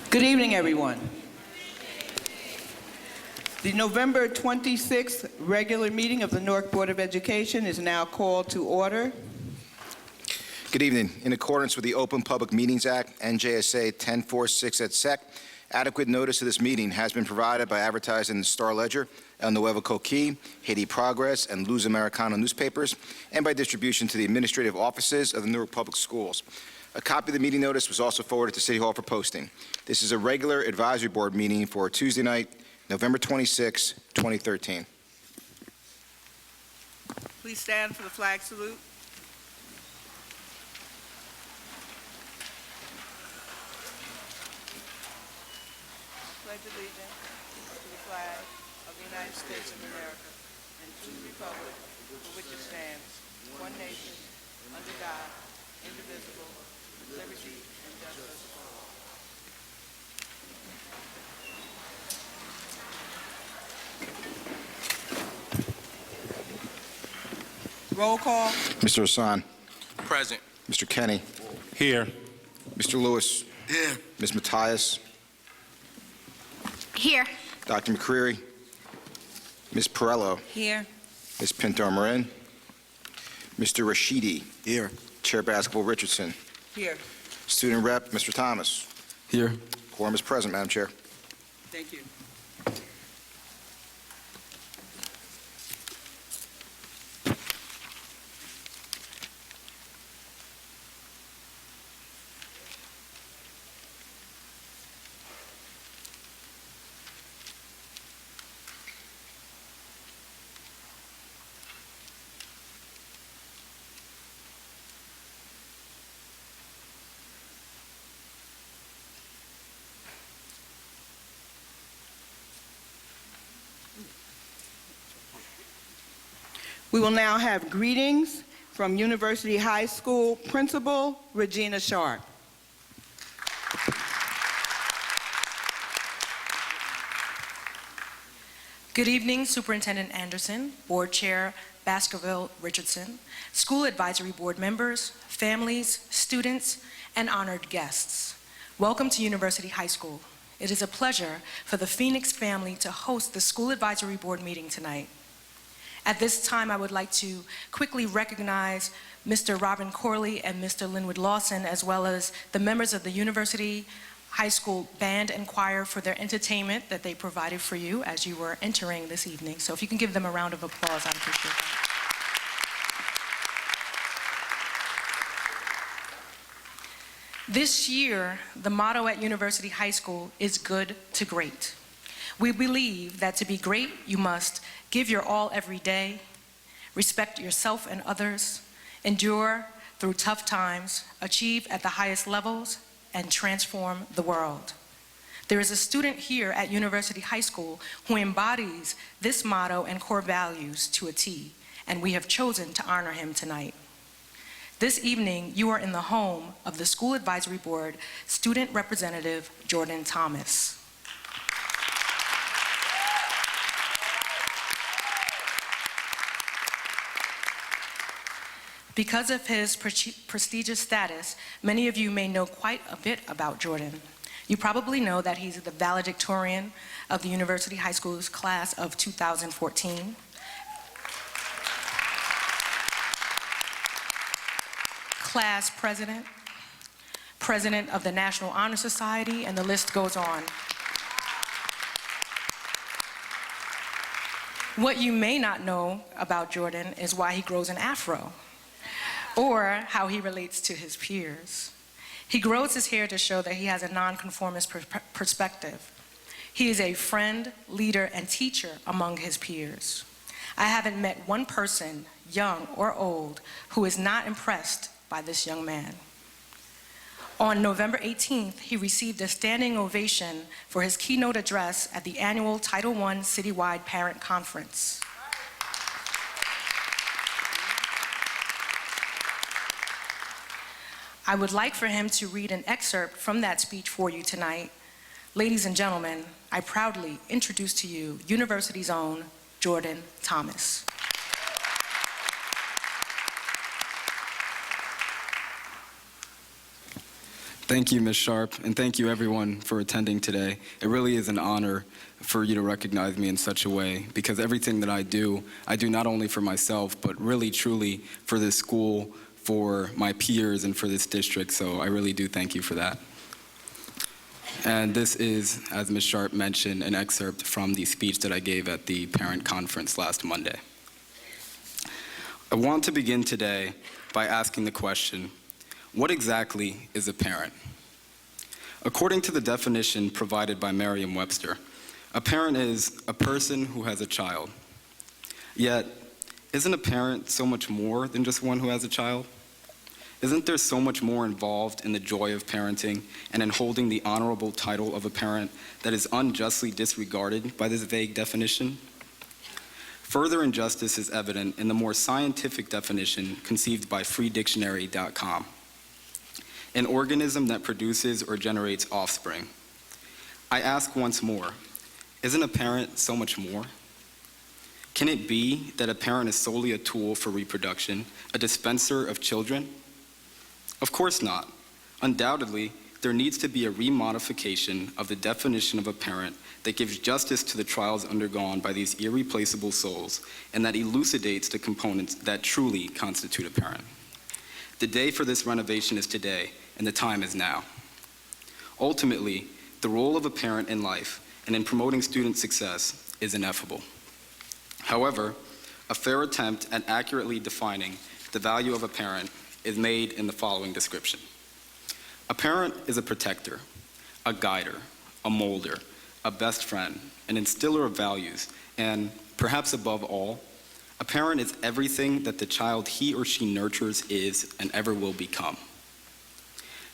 Good evening, everyone. The November 26th regular meeting of the Newark Board of Education is now called to order. Good evening. In accordance with the Open Public Meetings Act, NJSA 1046 et sec, adequate notice of this meeting has been provided by advertising in the Star Ledger, El Nuevo Coquí, Haiti Progress, and Luz Americano newspapers, and by distribution to the administrative offices of the Newark Public Schools. A copy of the meeting notice was also forwarded to City Hall for posting. This is a regular advisory board meeting for Tuesday night, November 26, 2013. Please stand for the flag salute. Pledge allegiance to the flag of the United States of America and to the republic for which it stands, one nation, under God, indivisible, with liberty and justice for all. Roll call. Mr. Hassan. Present. Mr. Kenny. Here. Mr. Lewis. Here. Ms. Matthias. Here. Dr. McCreary. Ms. Perello. Here. Ms. Pinto-Marin. Mr. Rashidi. Here. Chair Basketball Richardson. Here. Student Rep. Mr. Thomas. Here. Quorum is present, Madam Chair. Thank you. We will now have greetings from University High School Principal Regina Sharp. Good evening, Superintendent Anderson, Board Chair Baskerville Richardson, School Advisory Board members, families, students, and honored guests. Welcome to University High School. It is a pleasure for the Phoenix family to host the School Advisory Board meeting tonight. At this time, I would like to quickly recognize Mr. Robin Corley and Mr. Linwood Lawson, as well as the members of the University High School Band and Choir for their entertainment that they provided for you as you were entering this evening. So if you can give them a round of applause, I'd appreciate that. This year, the motto at University High School is good to great. We believe that to be great, you must give your all every day, respect yourself and others, endure through tough times, achieve at the highest levels, and transform the world. There is a student here at University High School who embodies this motto and core values to a T, and we have chosen to honor him tonight. This evening, you are in the home of the School Advisory Board Student Representative Jordan Thomas. Because of his prestigious status, many of you may know quite a bit about Jordan. You probably know that he's the valedictorian of the University High School's class of 2014. Class president, president of the National Honor Society, and the list goes on. What you may not know about Jordan is why he grows an afro, or how he relates to his peers. He grows his hair to show that he has a nonconformist perspective. He is a friend, leader, and teacher among his peers. I haven't met one person, young or old, who is not impressed by this young man. On November 18th, he received a standing ovation for his keynote address at the annual Title I Citywide Parent Conference. I would like for him to read an excerpt from that speech for you tonight. Ladies and gentlemen, I proudly introduce to you University's own Jordan Thomas. Thank you, Ms. Sharp, and thank you everyone for attending today. It really is an honor for you to recognize me in such a way, because everything that I do not only for myself, but really truly for this school, for my peers, and for this district, so I really do thank you for that. And this is, as Ms. Sharp mentioned, an excerpt from the speech that I gave at the parent conference last Monday. I want to begin today by asking the question, what exactly is a parent? According to the definition provided by Merriam-Webster, a parent is a person who has a child. Yet, isn't a parent so much more than just one who has a child? Isn't there so much more involved in the joy of parenting and in holding the honorable title of a parent that is unjustly disregarded by this vague definition? Further injustice is evident in the more scientific definition conceived by freedictionary.com. An organism that produces or generates offspring. I ask once more, isn't a parent so much more? Can it be that a parent is solely a tool for reproduction, a dispenser of children? Of course not. Undoubtedly, there needs to be a remodification of the definition of a parent that gives justice to the trials undergone by these irreplaceable souls and that elucidates the components that truly constitute a parent. The day for this renovation is today, and the time is now. Ultimately, the role of a parent in life and in promoting student success is ineffable. However, a fair attempt at accurately defining the value of a parent is made in the following description. A parent is a protector, a guider, a molder, a best friend, an instiller of values, and perhaps above all, a parent is everything that the child he or she nurtures is and ever will become.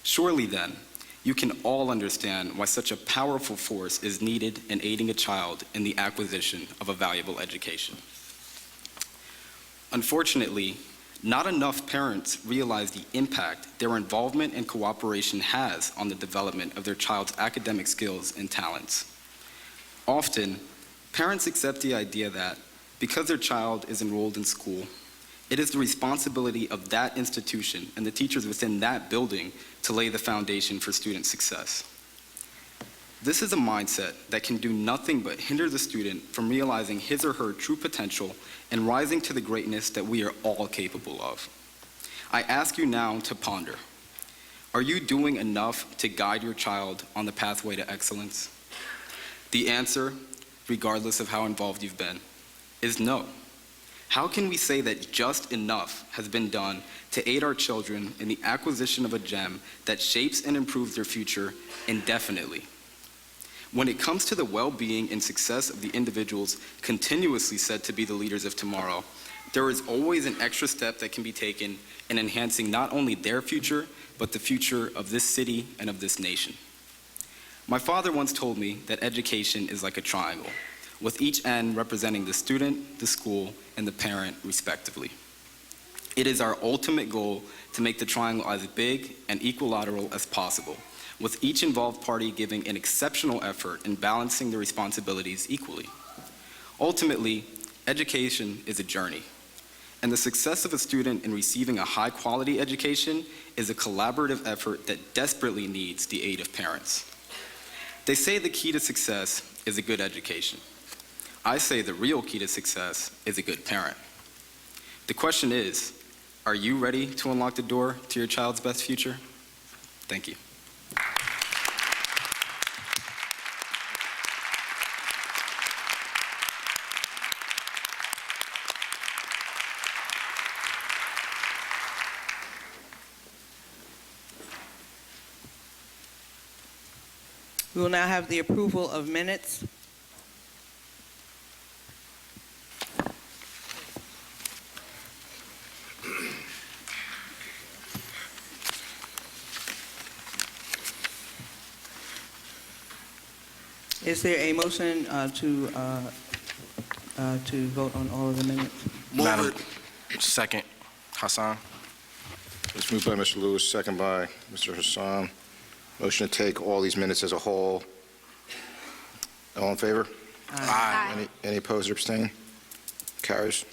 Surely then, you can all understand why such a powerful force is needed in aiding a child in the acquisition of a valuable education. Unfortunately, not enough parents realize the impact their involvement and cooperation has on the development of their child's academic skills and talents. Often, parents accept the idea that because their child is enrolled in school, it is the responsibility of that institution and the teachers within that building to lay the foundation for student success. This is a mindset that can do nothing but hinder the student from realizing his or her true potential and rising to the greatness that we are all capable of. I ask you now to ponder, are you doing enough to guide your child on the pathway to excellence? The answer, regardless of how involved you've been, is no. How can we say that just enough has been done to aid our children in the acquisition of a gem that shapes and improves their future indefinitely? When it comes to the well-being and success of the individuals continuously said to be the leaders of tomorrow, there is always an extra step that can be taken in enhancing not only their future, but the future of this city and of this nation. My father once told me that education is like a triangle, with each end representing the student, the school, and the parent, respectively. It is our ultimate goal to make the triangle as big and equilateral as possible, with each involved party giving an exceptional effort in balancing the responsibilities equally. Ultimately, education is a journey, and the success of a student in receiving a high-quality education is a collaborative effort that desperately needs the aid of parents. They say the key to success is a good education. I say the real key to success is a good parent. The question is, are you ready to unlock the door to your child's best future? Thank you. We will now have the approval of minutes. Is there a motion to vote on all of the minutes? Madam, second, Hassan. It's moved by Mr. Lewis, second by Mr. Hassan. Motion to take all these minutes as a whole. All in favor? Aye. Any opposed or abstain? Carries.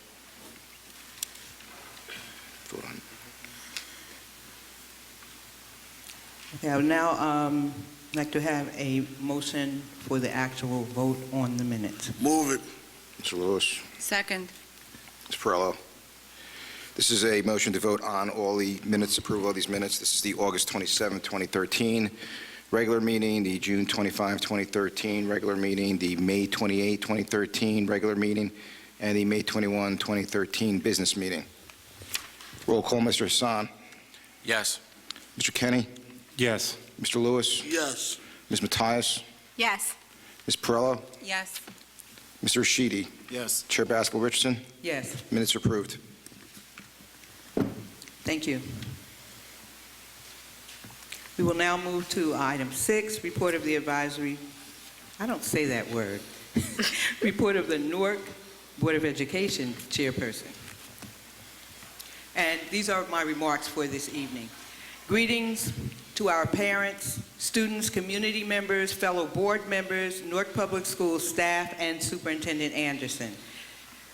Vote on. Okay, I would now like to have a motion for the actual vote on the minutes. Move it. Mr. Lewis. Second. Ms. Perrello. This is a motion to vote on all the minutes, approval of these minutes. This is the August 27, 2013 regular meeting, the June 25, 2013 regular meeting, the May 28, 2013 regular meeting, and the May 21, 2013 business meeting. Roll call, Mr. Hassan. Yes. Mr. Kenny. Yes. Mr. Lewis. Yes. Ms. Mattias. Yes. Ms. Perrello. Yes. Mr. Rashidi. Yes. Chair Baskel-Richardson. Yes, Minutes approved. thank you. We will now move to item 6, report of the advisory, I don't say that word, report of the Newark Board of Education chairperson. And these are my remarks for this evening. Greetings to our parents, students, community members, fellow board members, Newark Public Schools staff, and Superintendent Anderson.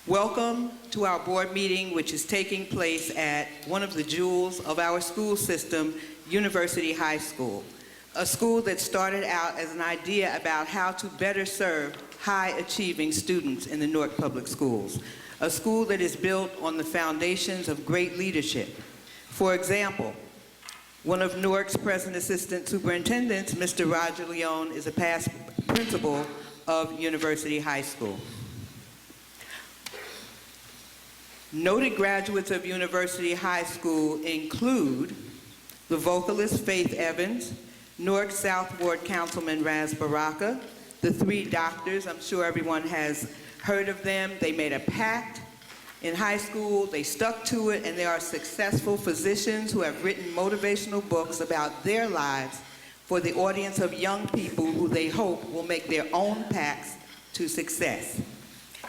Welcome to our board meeting, which is taking place at one of the jewels of our school system, University High School, a school that started out as an idea about how to better serve high-achieving students in the Newark Public Schools, a school that is built on the foundations of great leadership. For example, one of Newark's present assistant superintendents, Mr. Roger Leone, is a past principal of University High School. Noted graduates of University High School include the vocalist Faith Evans, Newark South Ward Councilman Raz Baraka, the 3 doctors, I'm sure everyone has heard of them. They made a pact in high school, they stuck to it, and they are successful physicians who have written motivational books about their lives for the audience of young people who they hope will make their own paths to success.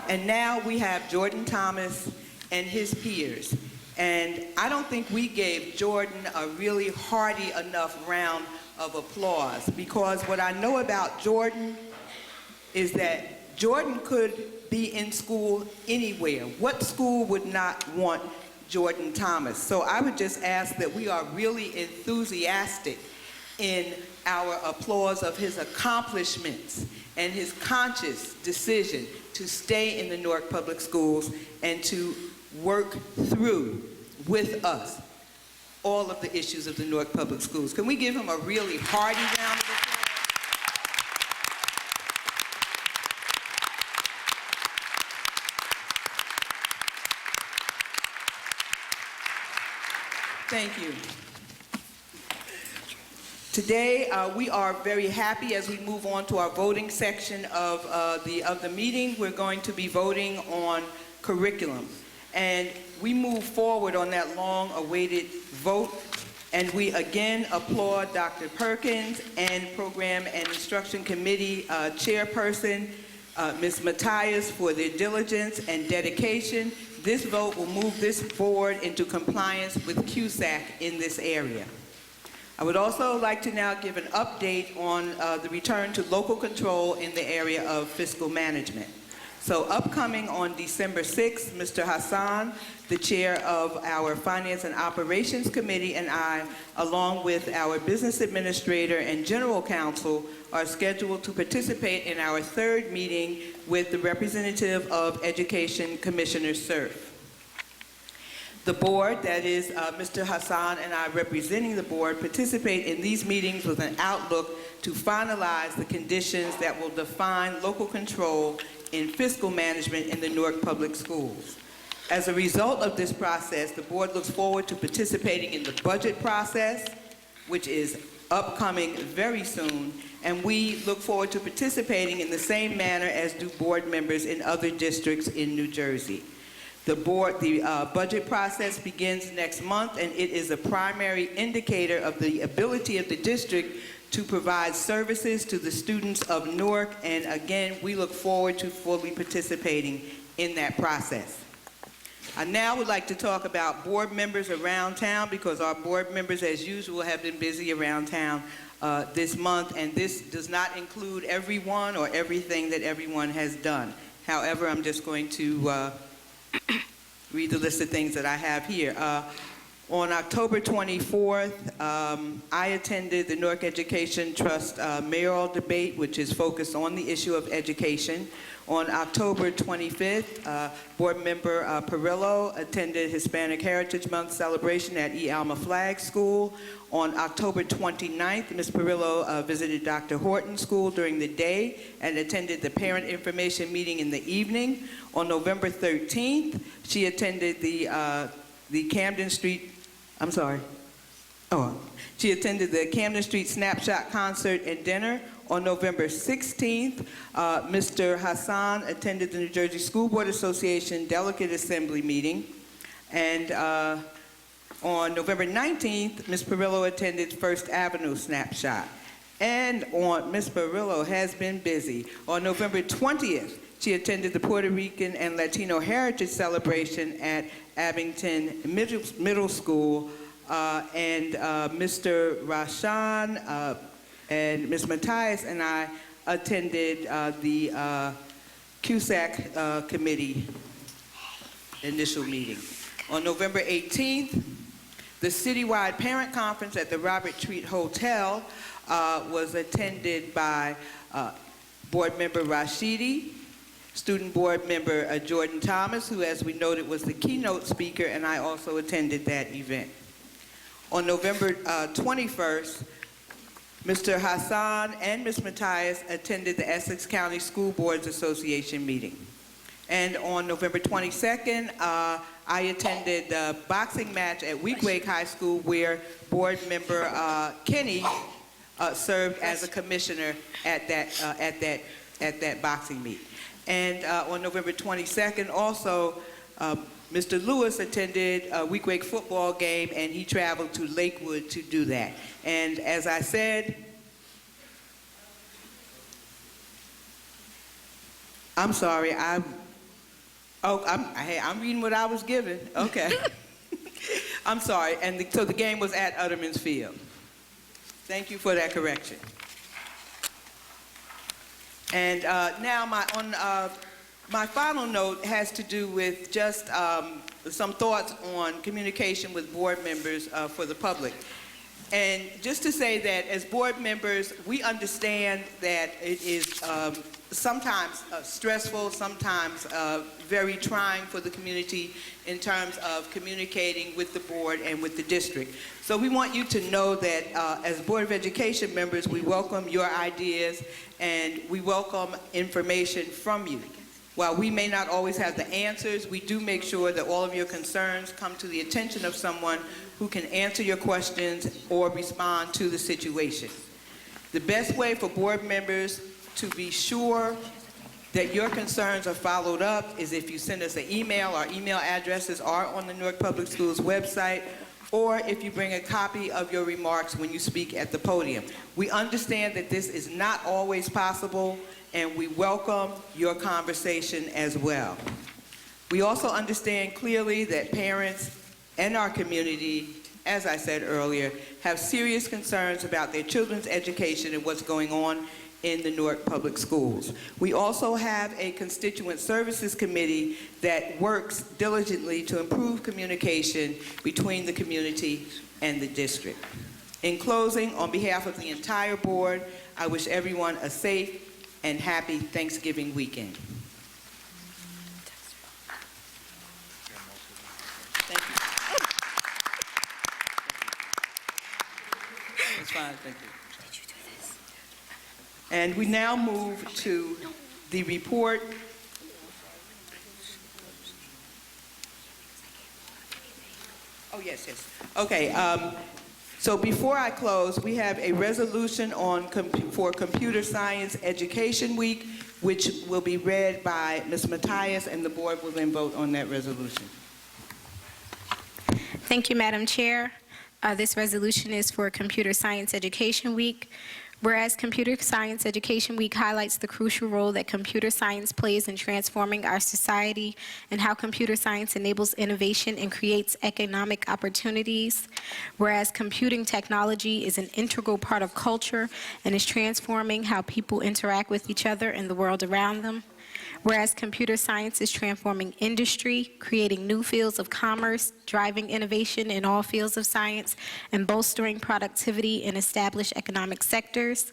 And now we have Jordan Thomas and his peers. And I don't think we gave Jordan a really hearty enough round of applause, because what I know about Jordan is that Jordan could be in school anywhere. What school would not want Jordan Thomas? So I would just ask that we are really enthusiastic in our applause of his accomplishments and his conscious decision to stay in the Newark Public Schools and to work through with us all of the issues of the Newark Public Schools. Can we give him a really hearty round of applause? Thank you. Today, we are very happy as we move on to our voting section of the meeting. We're going to be voting on curriculum. And we move forward on that long-awaited vote, and we again applaud Dr. Perkins and Program and Instruction Committee Chairperson, Ms. Mattias, for their diligence and dedication. This vote will move this board into compliance with CUSAC in this area. I would also like to now give an update on the return to local control in the area of fiscal management. So upcoming on December 6th, Mr. Hassan, the chair of our Finance and Operations Committee, and I, along with our business administrator and general counsel, are scheduled to participate in our 3rd meeting with the representative of Education Commissioner Cerf. The board, that is Mr. Hassan and I representing the board, participate in these meetings with an outlook to finalize the conditions that will define local control in fiscal management in the Newark Public Schools. As a result of this process, the board looks forward to participating in the budget process, which is upcoming very soon, and we look forward to participating in the same manner as do board members in other districts in New Jersey. The budget process begins next month, and it is a primary indicator of the ability of the district to provide services to the students of Newark, and again, we look forward to fully participating in that process. I now would like to talk about board members around town, because our board members, as usual, have been busy around town this month, and this does not include everyone or everything that everyone has done. However, I'm just going to read the list of things that I have here. On October 24th, I attended the Newark Education Trust mayoral debate, which is focused on the issue of education. On October 25th, Board Member Perillo attended Hispanic Heritage Month celebration at E. Alma Flagg School. On October 29th, Ms. Perillo visited Dr. Horton's school during the day and attended the parent information meeting in the evening. On November 13th, she attended the Camden Street, she attended the Camden Street Snapshot concert and dinner. On November 16th, Mr. Hassan attended the New Jersey School Board Association Delegate Assembly meeting. And on November 19th, Ms. Perillo attended First Avenue Snapshot. And Ms. Perillo has been busy. On November 20th, she attended the Puerto Rican and Latino Heritage Celebration at Abington Middle School. And Mr. Rashan and Ms. Matthias and I attended the CUSAC committee initial meeting. On November 18th, the citywide parent conference at the Robert Treat Hotel was attended by Board Member Rashidi, Student Board Member Jordan Thomas, who, as we noted, was the keynote speaker, and I also attended that event. On November 21st, Mr. Hassan and Ms. Matthias attended the Essex County School Boards Association meeting. And on November 22nd, I attended the boxing match at Weequahic High School, where Board Member Kenny served as a commissioner at that boxing meet. And on November 22nd, also, Mr. Lewis attended a Weequahic football game, and he traveled to Lakewood to do that. And as I said, I'm sorry, I'm reading what I was given. Okay. I'm sorry, and so the game was at Utterman's Field. Thank you for that correction. And now my final note has to do with just some thoughts on communication with board members for the public. And just to say that as board members, we understand that it is sometimes stressful, sometimes very trying for the community in terms of communicating with the board and with the district. So we want you to know that as Board of Education members, we welcome your ideas and we welcome information from you. While we may not always have the answers, we do make sure that all of your concerns come to the attention of someone who can answer your questions or respond to the situation. The best way for board members to be sure that your concerns are followed up is if you send us an email. Our email addresses are on the Newark Public Schools website, or if you bring a copy of your remarks when you speak at the podium. We understand that this is not always possible, and we welcome your conversation as well. We also understand clearly that parents and our community, as I said earlier, have serious concerns about their children's education and what's going on in the Newark Public Schools. We also have a constituent services committee that works diligently to improve communication between the community and the district. In closing, on behalf of the entire board, I wish everyone a safe and happy Thanksgiving weekend. Thank you. That's fine, thank you. And we now move to the report. Oh, yes. Okay, so before I close, we have a resolution for Computer Science Education Week, which will be read by Ms. Matthias, and the board will then vote on that resolution. Thank you, Madam Chair. This resolution is for Computer Science Education Week. Whereas Computer Science Education Week highlights the crucial role that computer science plays in transforming our society and how computer science enables innovation and creates economic opportunities. Whereas computing technology is an integral part of culture and is transforming how people interact with each other and the world around them. Whereas computer science is transforming industry, creating new fields of commerce, driving innovation in all fields of science, and bolstering productivity in established economic sectors.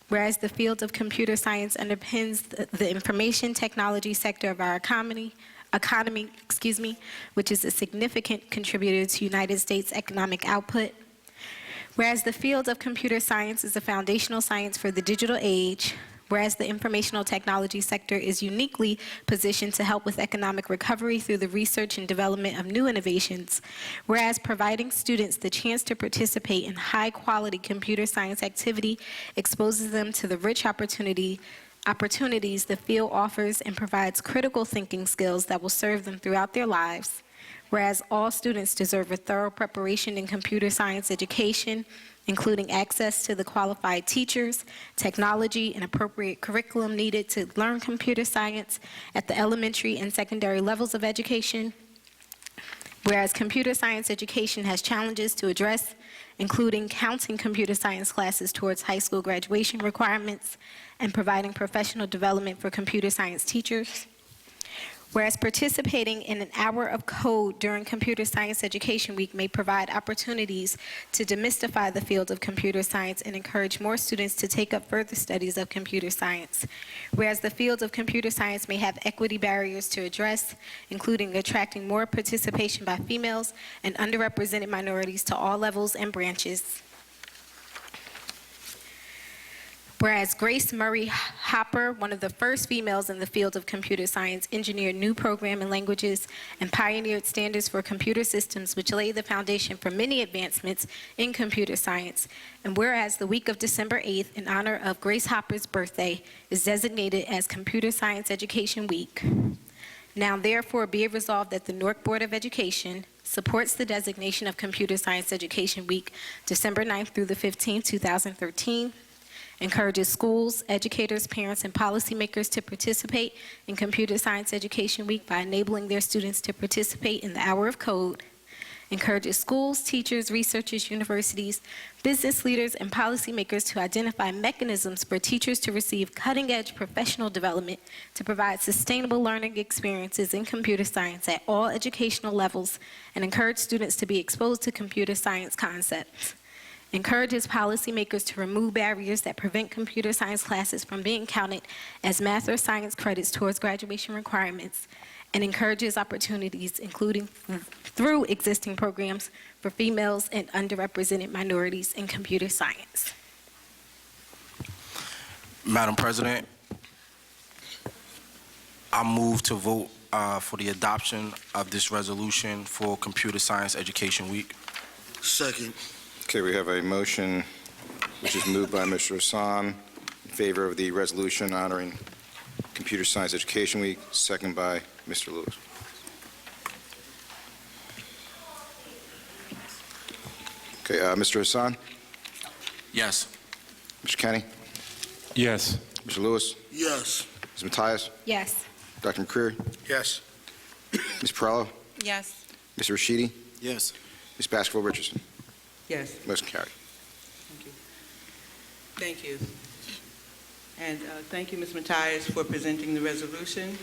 Whereas the field of computer science underpins the information technology sector of our economy, which is a significant contributor to United States economic output. Whereas the field of computer science is a foundational science for the digital age, whereas the informational technology sector is uniquely positioned to help with economic recovery through the research and development of new innovations, whereas providing students the chance to participate in high-quality computer science activity exposes them to the rich opportunities the field offers and provides critical thinking skills that will serve them throughout their lives, whereas all students deserve a thorough preparation in computer science education, including access to the qualified teachers, technology, and appropriate curriculum needed to learn computer science at the elementary and secondary levels of education. Whereas computer science education has challenges to address, including counting computer science classes towards high school graduation requirements and providing professional development for computer science teachers. Whereas participating in an hour of code during Computer Science Education Week may provide opportunities to demystify the field of computer science and encourage more students to take up further studies of computer science. Whereas the field of computer science may have equity barriers to address, including attracting more participation by females and underrepresented minorities to all levels and branches. Whereas Grace Murray Hopper, one of the first females in the field of computer science, engineered new programming languages and pioneered standards for computer systems, which laid the foundation for many advancements in computer science. And whereas the week of December 8th, in honor of Grace Hopper's birthday, is designated as Computer Science Education Week. Now therefore be it resolved that the Newark Board of Education supports the designation of Computer Science Education Week, December 9th through the 15th, 2013, encourages schools, educators, parents, and policymakers to participate in Computer Science Education Week by enabling their students to participate in the Hour of Code, encourages schools, teachers, researchers, universities, business leaders, and policymakers to identify mechanisms for teachers to receive cutting-edge professional development to provide sustainable learning experiences in computer science at all educational levels, and encourage students to be exposed to computer science concepts. Encourages policymakers to remove barriers that prevent computer science classes from being counted as math or science credits towards graduation requirements, and encourages opportunities, including through existing programs for females and underrepresented minorities in computer science. Madam President, I move to vote for the adoption of this resolution for Computer Science Education Week. Second. Okay, we have a motion which is moved by Mr. Hassan in favor of the resolution honoring Computer Science Education Week, second by Mr. Lewis. Okay, Mr. Hassan? Yes. Mr. Kenny? Yes. Mr. Lewis? Yes. Ms. Matias? Yes. Dr. McCreary? Yes. Ms. Perello? Yes. Mr. Rashidi? Yes. Ms. Baskerville-Richardson? Yes. Motion carried. Thank you. And thank you, Ms. Matias, for presenting the resolution.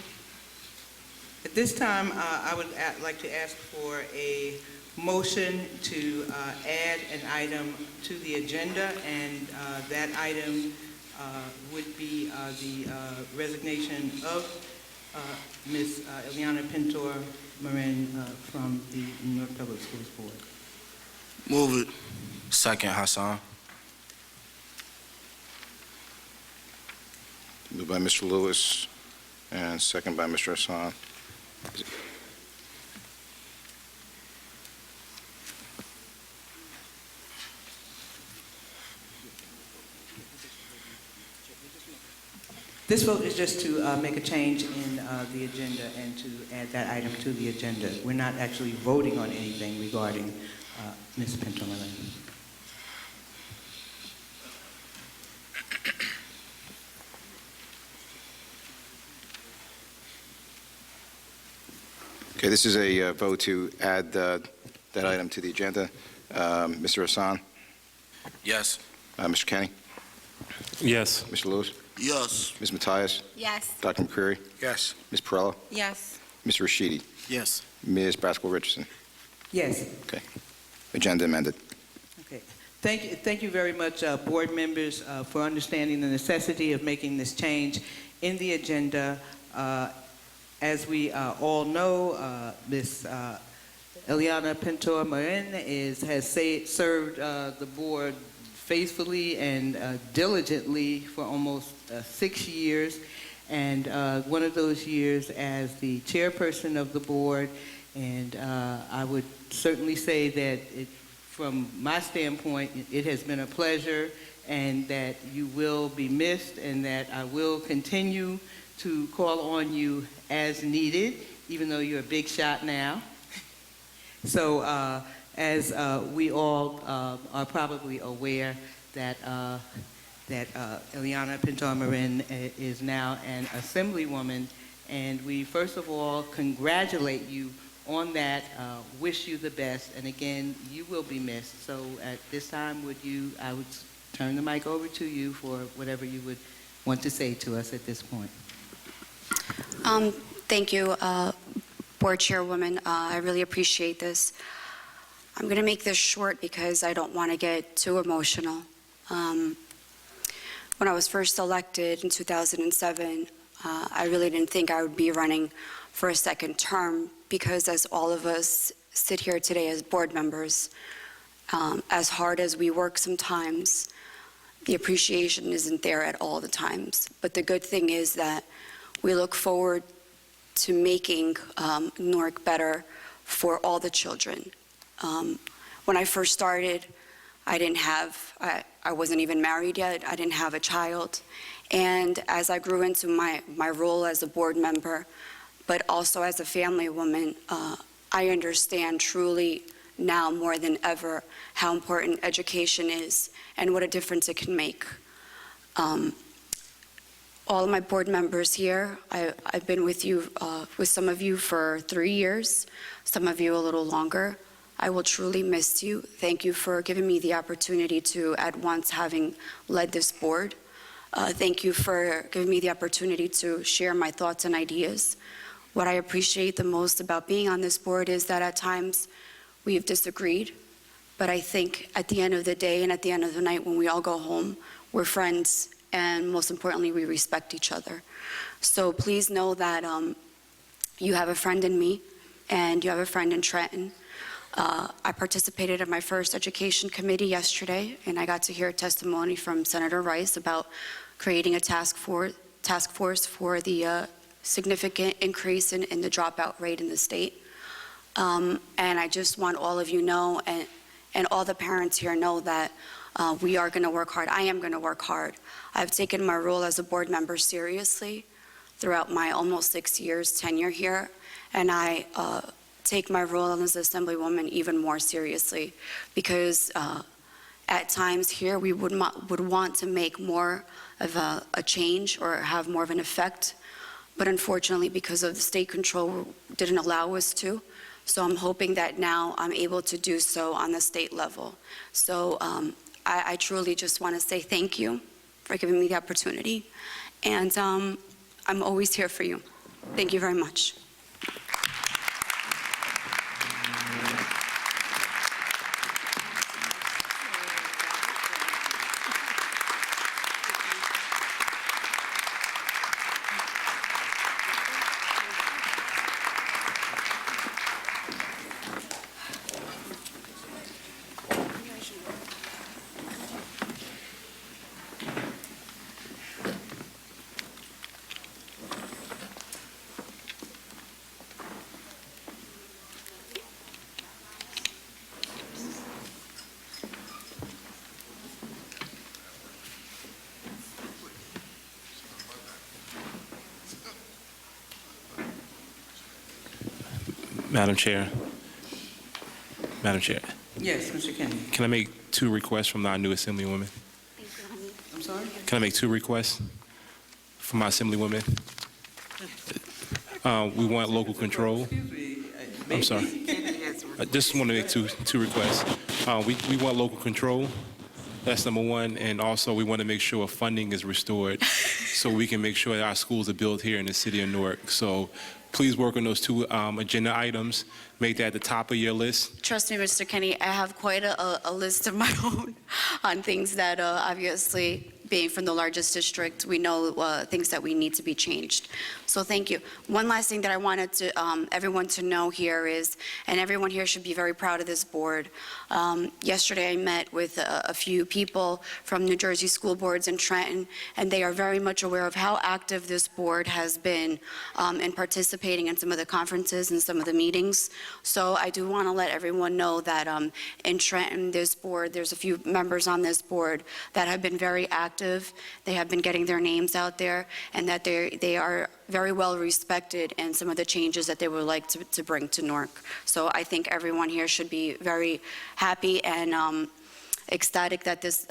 At this time, I would like to ask for a motion to add an item to the agenda, and that item would be the resignation of Ms. Eliana Pintor-Marin from the New York Public Schools Board. Move it. Second, Hassan. Moved by Mr. Lewis and second by Mr. Hassan. This vote is just to make a change in the agenda and to add that item to the agenda. We're not actually voting on anything regarding Ms. Pinto-Marin. Okay, this is a vote to add that item to the agenda. Mr. Hassan? Yes. Mr. Kenny? Yes. Mr. Lewis? Yes. Ms. Matias, Yes. Dr. McCreary, Yes. Ms. Perrella, Yes. Mr. Rashidi, Yes. Ms. Baskel-Richardson. Yes. Agenda amended. Okay. Thank you very much, board members, for understanding the necessity of making this change in the agenda. As we all know, Ms. Eliana Pintor-Marin has served the board faithfully and diligently for almost 6 years, and one of those years as the chairperson of the board. And I would certainly say that from my standpoint, it has been a pleasure, and that you will be missed, and that I will continue to call on you as needed, even though you're a big shot now. So as we all are probably aware, that Eliana Pintor-Marin is now an assemblywoman, and we first of all congratulate you on that, wish you the best, and again, you will be missed. So at this time, I would turn the mic over to you for whatever you would want to say to us at this point. Thank you, Board Chairwoman. I really appreciate this. I'm going to make this short because I don't want to get too emotional. When I was first elected in 2007, I really didn't think I would be running for a second term, because as all of us sit here today as board members, as hard as we work sometimes, the appreciation isn't there at all the times. But the good thing is that we look forward to making Newark better for all the children. When I first started, I wasn't even married yet. I didn't have a child. And as I grew into my role as a board member, but also as a family woman, I understand truly now more than ever how important education is and what a difference it can make. All of my board members here, I've been with you, with some of you for 3 years, some of you a little longer. I will truly miss you. Thank you for giving me the opportunity to, at once, having led this board. Thank you for giving me the opportunity to share my thoughts and ideas. What I appreciate the most about being on this board is that at times we've disagreed, but I think at the end of the day and at the end of the night when we all go home, we're friends, and most importantly, we respect each other. So please know that you have a friend in me, and you have a friend in Trenton. I participated in my first education committee yesterday, and I got to hear a testimony from Senator Rice about creating a task force for the significant increase in the dropout rate in the state. And I just want all of you know, and all the parents here know, that we are going to work hard. I am going to work hard. I've taken my role as a board member seriously throughout my almost 6 years tenure here, and I take my role as an assemblywoman even more seriously, because at times here we would want to make more of a change or have more of an effect, but unfortunately, because of the state control, didn't allow us to. So I'm hoping that now I'm able to do so on the state level. So I truly just want to say thank you for giving me the opportunity, and I'm always here for you. Thank you very much. Madam Chair. Yes, Mr. Kennedy. Can I make 2 requests from our new Assemblywoman? I'm sorry? Can I make 2 requests from my Assemblywoman? We want local control. Excuse me. I'm sorry. I just want to make two requests. We want local control. That's number one. And also, we want to make sure funding is restored so we can make sure that our schools are built here in the city of Newark. So please work on those two agenda items. Make that the top of your list. Trust me, Mr. Kenny, I have quite a list of my own on things that obviously, being from the largest district, we know things that we need to be changed. So thank you. One last thing that I wanted to everyone to know here is, and everyone here should be very proud of this board. Yesterday I met with a few people from New Jersey school boards in Trenton, and they are very much aware of how active this board has been in participating in some of the conferences and some of the meetings. So I do want to let everyone know that in Trenton, this board, there's a few members on this board that have been very active. They have been getting their names out there, and that they are very well respected in some of the changes that they would like to bring to Newark. So I think everyone here should be very happy and ecstatic that this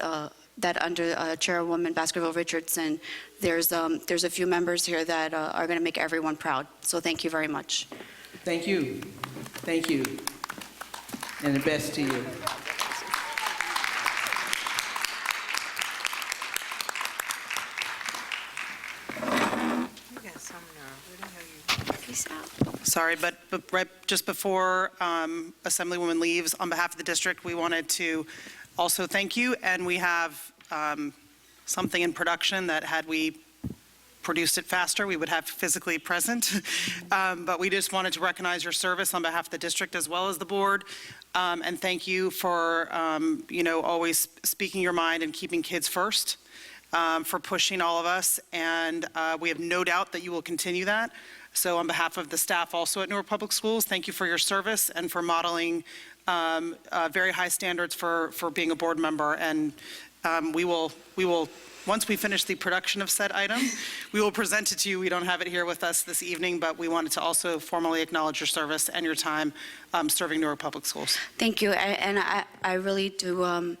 that under Chairwoman Baskerville-Richardson, there's a few members here that are going to make everyone proud. So thank you very much. Thank you. Thank you. And the best to you. Sorry, but right just before Assemblywoman leaves, on behalf of the district, we wanted to also thank you, and we have something in production that had we produced it faster, we would have physically present. But we just wanted to recognize your service on behalf of the district as well as the board, and thank you for always speaking your mind and keeping kids first, for pushing all of us, and we have no doubt that you will continue that. So on behalf of the staff also at Newark Public Schools, thank you for your service and for modeling very high standards for being a board member. And we will, once we finish the production of said item, we will present it to you. We don't have it here with us this evening, but we wanted to also formally acknowledge your service and your time serving Newark Public Schools. Thank you. And I really do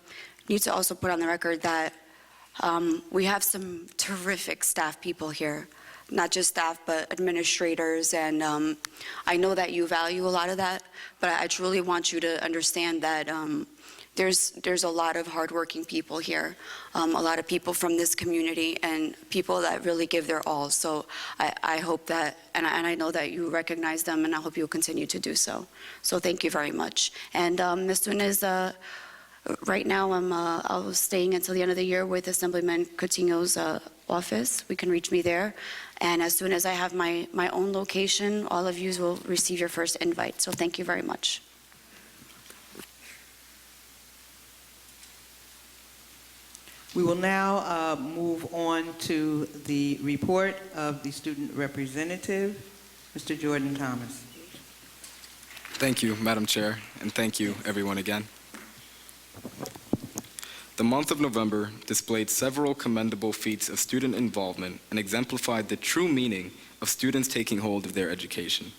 need to also put on the record that we have some terrific staff people here. Not just staff, but administrators, and I know that you value a lot of that, but I truly want you to understand that there's a lot of hardworking people here, a lot of people from this community, and people that really give their all. So I hope that, and I know that you recognize them, and I hope you'll continue to do so. So thank you very much. And as soon as right now, I was staying until the end of the year with Assemblyman Coutinho's office. We can reach me there. And as soon as I have my own location, all of you will receive your first invite. So thank you very much. We will now move on to the report of the student representative, Mr. Jordan Thomas. Thank you, Madam Chair, and thank you, everyone, again. The month of November displayed several commendable feats of student involvement and exemplified the true meaning of students taking hold of their education.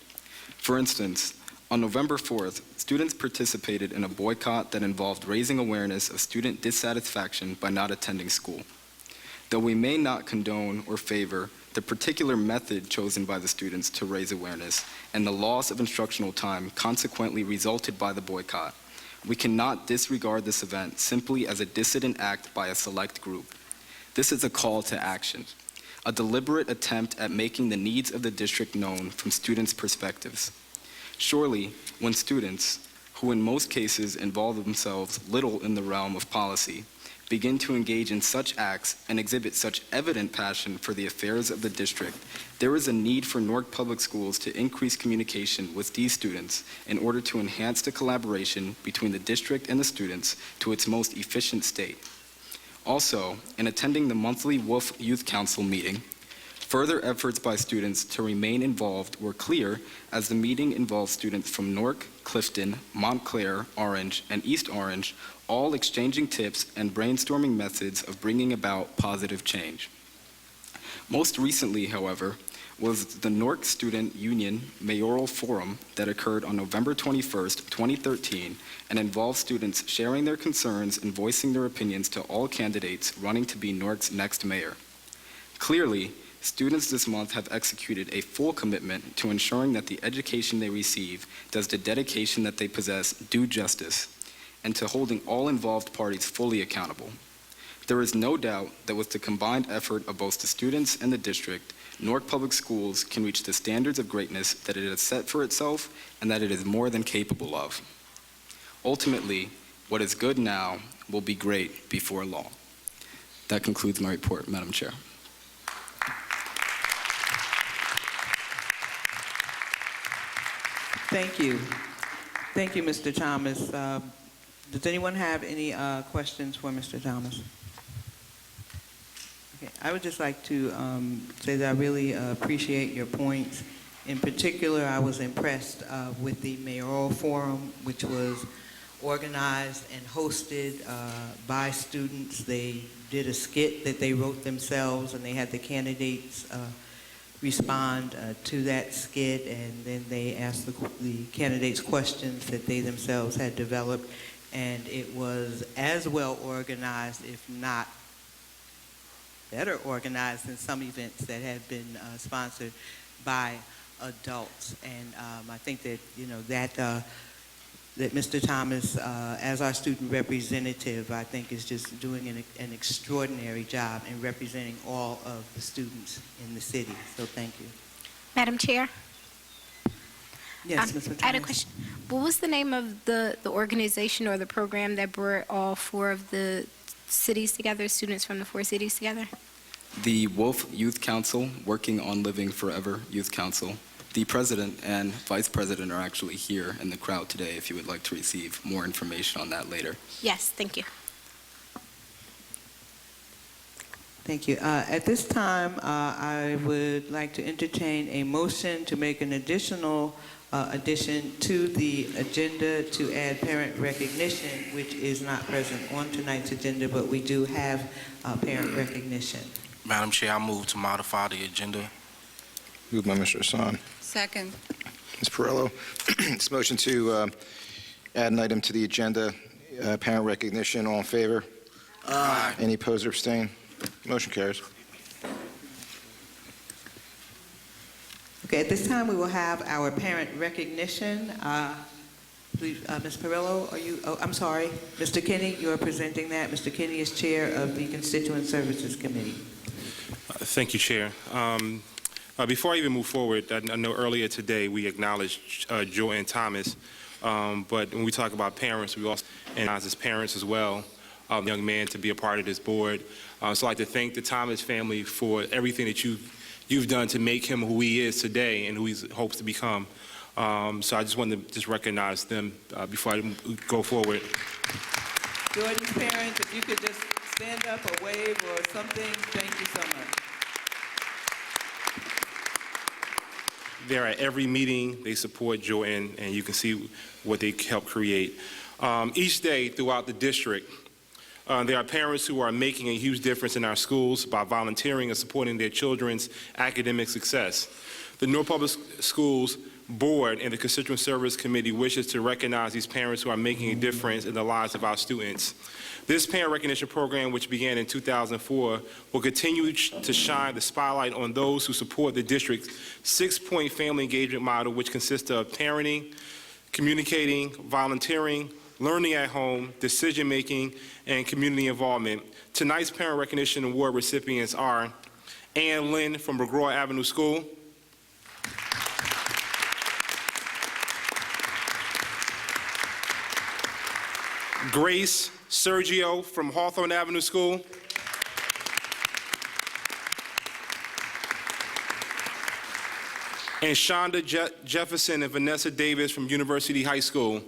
For instance, on November 4th, students participated in a boycott that involved raising awareness of student dissatisfaction by not attending school. Though we may not condone or favor the particular method chosen by the students to raise awareness and the loss of instructional time consequently resulted by the boycott, we cannot disregard this event simply as a dissident act by a select group. This is a call to action, a deliberate attempt at making the needs of the district known from students' perspectives. Surely, when students, who in most cases involve themselves little in the realm of policy, begin to engage in such acts and exhibit such evident passion for the affairs of the district, there is a need for Newark Public Schools to increase communication with these students in order to enhance the collaboration between the district and the students to its most efficient state. Also, in attending the monthly Wolf Youth Council meeting, further efforts by students to remain involved were clear as the meeting involved students from Newark, Clifton, Montclair, Orange, and East Orange, all exchanging tips and brainstorming methods of bringing about positive change. Most recently, however, was the Newark Student Union Mayoral Forum that occurred on November 21st, 2013, and involved students sharing their concerns and voicing their opinions to all candidates running to be Newark's next mayor. Clearly, students this month have executed a full commitment to ensuring that the education they receive does the dedication that they possess due justice, and to holding all involved parties fully accountable. There is no doubt that with the combined effort of both the students and the district, Newark Public Schools can reach the standards of greatness that it has set for itself and that it is more than capable of. Ultimately, what is good now will be great before long. That concludes my report, Madam Chair. Thank you. Thank you, Mr. Thomas. Does anyone have any questions for Mr. Thomas? Okay, I would just like to say that I really appreciate your points. In particular, I was impressed with the mayoral forum, which was organized and hosted by students. They did a skit that they wrote themselves, and they had the candidates respond to that skit, and then they asked the candidates questions that they themselves had developed, and it was as well organized, if not better organized than some events that had been sponsored by adults. And I think that, you know, that Mr. Thomas, as our student representative, I think is just doing an extraordinary job in representing all of the students in the city. So thank you. Madam Chair? Yes, Ms. Thomas. I had a question. What was the name of the organization or the program that brought all four of the cities together, students from the four cities together? The Wolf Youth Council, Working on Living Forever Youth Council. The president and vice president are actually here in the crowd today if you would like to receive more information on that later. Yes, thank you. Thank you. At this time, I would like to entertain a motion to make an additional addition to the agenda to add parent recognition, which is not present on tonight's agenda, but we do have parent recognition. Madam Chair, I move to modify the agenda. Moved by Mr. Hassan. Second. Ms. Perillo, this motion to add an item to the agenda, parent recognition, all in favor? Aye. Any opposed or abstain? Motion carries. Okay, at this time, we will have our parent recognition. Please, Ms. Perillo, are you, oh, I'm sorry, Mr. Kinney, you are presenting that. Mr. Kinney is chair of the Constituent Services Committee. Thank you, Chair. Before I even move forward, I know earlier today we acknowledged Joanne Thomas, but when we talk about parents, we also acknowledge as parents as well, young man to be a part of this board. So I'd like to thank the Thomas family for everything that you've done to make him who he is today and who he hopes to become. So I just wanted to just recognize them before I go forward. Jordan's parents, if you could just stand up or wave or something, thank you so much. They're at every meeting. They support Joanne, and you can see what they help create. Each day throughout the district, there are parents who are making a huge difference in our schools by volunteering and supporting their children's academic success. The Newark Public Schools Board and the Constituent Service Committee wishes to recognize these parents who are making a difference in the lives of our students. This parent recognition program, which began in 2004, will continue to shine the spotlight on those who support the district's 6-point family engagement model, which consists of parenting, communicating, volunteering, learning at home, decision-making, and community involvement. Tonight's Parent Recognition Award recipients are Ann Lynn from McGraw Avenue School, Grace Sergio from Hawthorne Avenue School, and Shonda Jefferson and Vanessa Davis from University High School.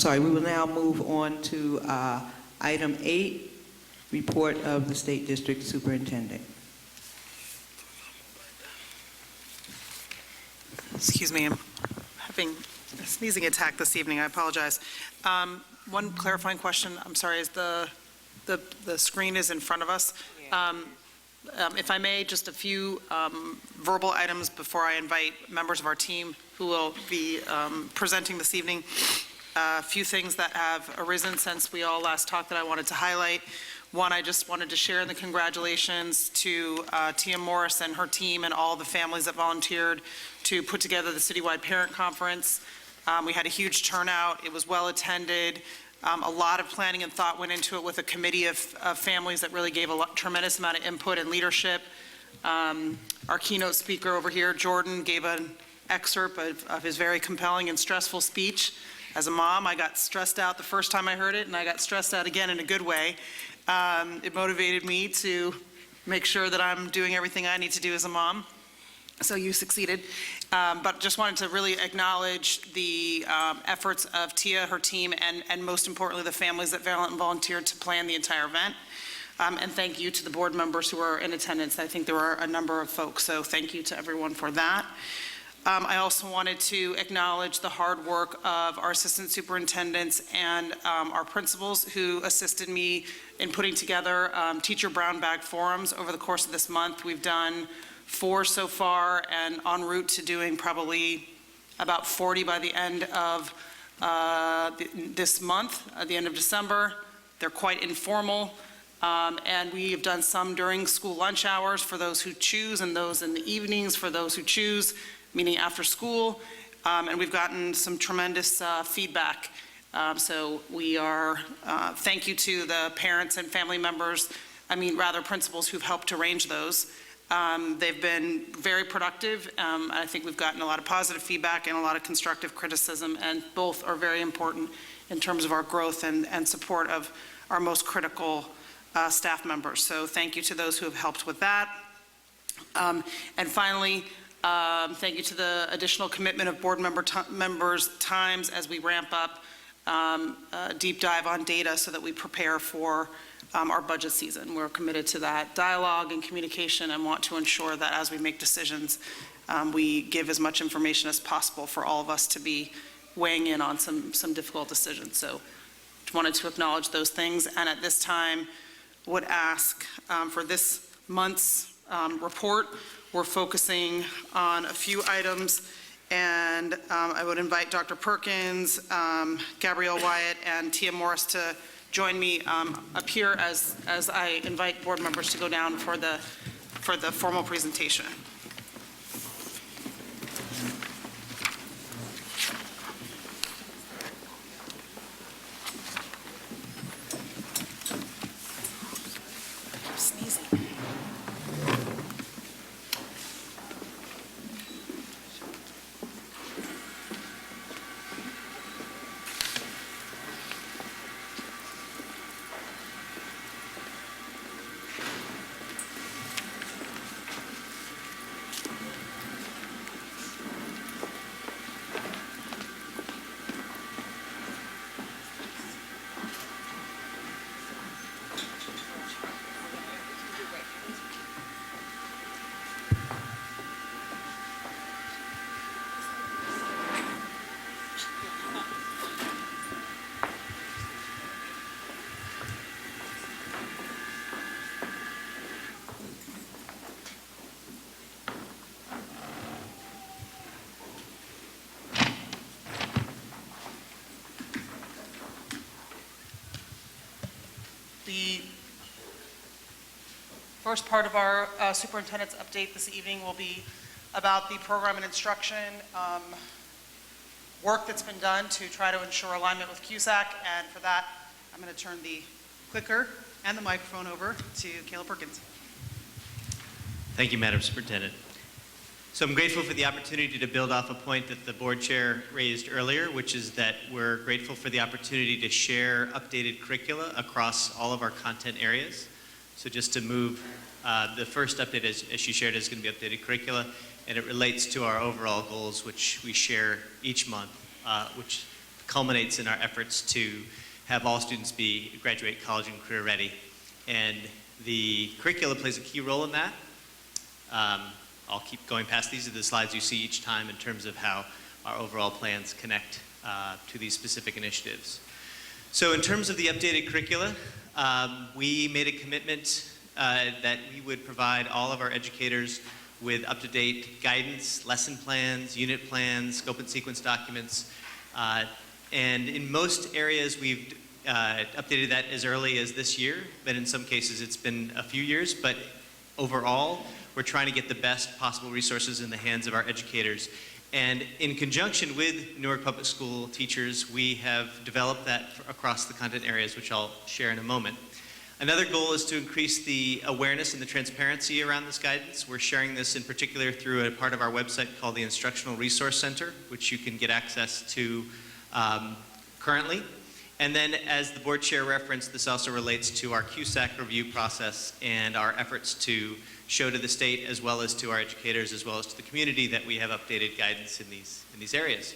We will now move on to item 8, Report of the State District Superintendent. Excuse me, I'm having a sneezing attack this evening. I apologize. One clarifying question. I'm sorry, is the screen is in front of us? If I may, just a few verbal items before I invite members of our team who will be presenting this evening. A few things that have arisen since we all last talked that I wanted to highlight. One, I just wanted to share the congratulations to Tia Morris and her team and all the families that volunteered to put together the citywide parent conference. We had a huge turnout. It was well attended. A lot of planning and thought went into it with a committee of families that really gave a tremendous amount of input and leadership. Our keynote speaker over here, Jordan, gave an excerpt of his very compelling and stressful speech. As a mom, I got stressed out the first time I heard it, and I got stressed out again in a good way. It motivated me to make sure that I'm doing everything I need to do as a mom. So you succeeded. But just wanted to really acknowledge the efforts of Tia, her team, and most importantly, the families that volunteered to plan the entire event. And thank you to the board members who were in attendance. I think there were a number of folks, so thank you to everyone for that. I also wanted to acknowledge the hard work of our assistant superintendents and our principals who assisted me in putting together teacher brown bag forums over the course of this month. We've done 4 so far and en route to doing probably about 40 by the end of this month, at the end of December. They're quite informal. And we have done some during school lunch hours for those who choose, and those in the evenings for those who choose, meaning after school, and we've gotten some tremendous feedback. So we are, thank you to the parents and family members, principals who've helped arrange those. They've been very productive. I think we've gotten a lot of positive feedback and a lot of constructive criticism, and both are very important in terms of our growth and support of our most critical staff members. So thank you to those who have helped with that. And finally, thank you to the additional commitment of board members' times as we ramp up a deep dive on data so that we prepare for our budget season. We're committed to that dialogue and communication and want to ensure that as we make decisions, we give as much information as possible for all of us to be weighing in on some difficult decisions. So wanted to acknowledge those things, and at this time would ask for this month's report. We're focusing on a few items, and I would invite Dr. Perkins, Gabrielle Wyatt, and Tia Morris to join me up here as I invite board members to go down for the formal presentation. The first part of our superintendent's update this evening will be about the program and instruction work that's been done to try to ensure alignment with CUSAC, and for that, I'm going to turn the clicker and the microphone over to Kayla Perkins. Thank you, Madam Superintendent. So I'm grateful for the opportunity to build off a point that the board chair raised earlier, which is that we're grateful for the opportunity to share updated curricula across all of our content areas. So just to move, the first update, as she shared, is going to be updated curricula, and it relates to our overall goals, which we share each month, which culminates in our efforts to have all students graduate college and career ready And the curricula plays a key role in that. I'll keep going past these. Are the slides you see each time in terms of how our overall plans connect to these specific initiatives. So in terms of the updated curricula, we made a commitment that we would provide all of our educators with up-to-date guidance, lesson plans, unit plans, scope and sequence documents. And in most areas, we've updated that as early as this year, but in some cases it's been a few years. But overall, we're trying to get the best possible resources in the hands of our educators. And in conjunction with Newark Public School teachers, we have developed that across the content areas, which I'll share in a moment. Another goal is to increase the awareness and the transparency around this guidance. We're sharing this in particular through a part of our website called the Instructional Resource Center, which you can get access to currently. And then, as the board chair referenced, this also relates to our QSAC review process and our efforts to show to the state, as well as to our educators, as well as to the community, that we have updated guidance in these areas.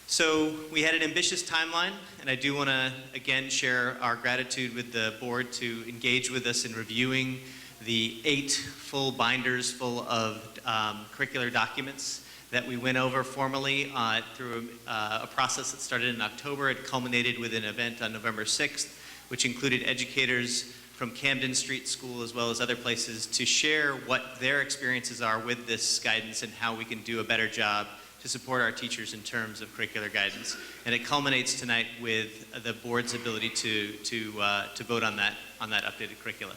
So we had an ambitious timeline, and I do want to again share our gratitude with the board to engage with us in reviewing the 8 full binders full of curricular documents that we went over formally through a process that started in October. It culminated with an event on November 6th, which included educators from Camden Street School as well as other places to share what their experiences are with this guidance and how we can do a better job to support our teachers in terms of curricular guidance. And it culminates tonight with the board's ability to vote on that updated curricula.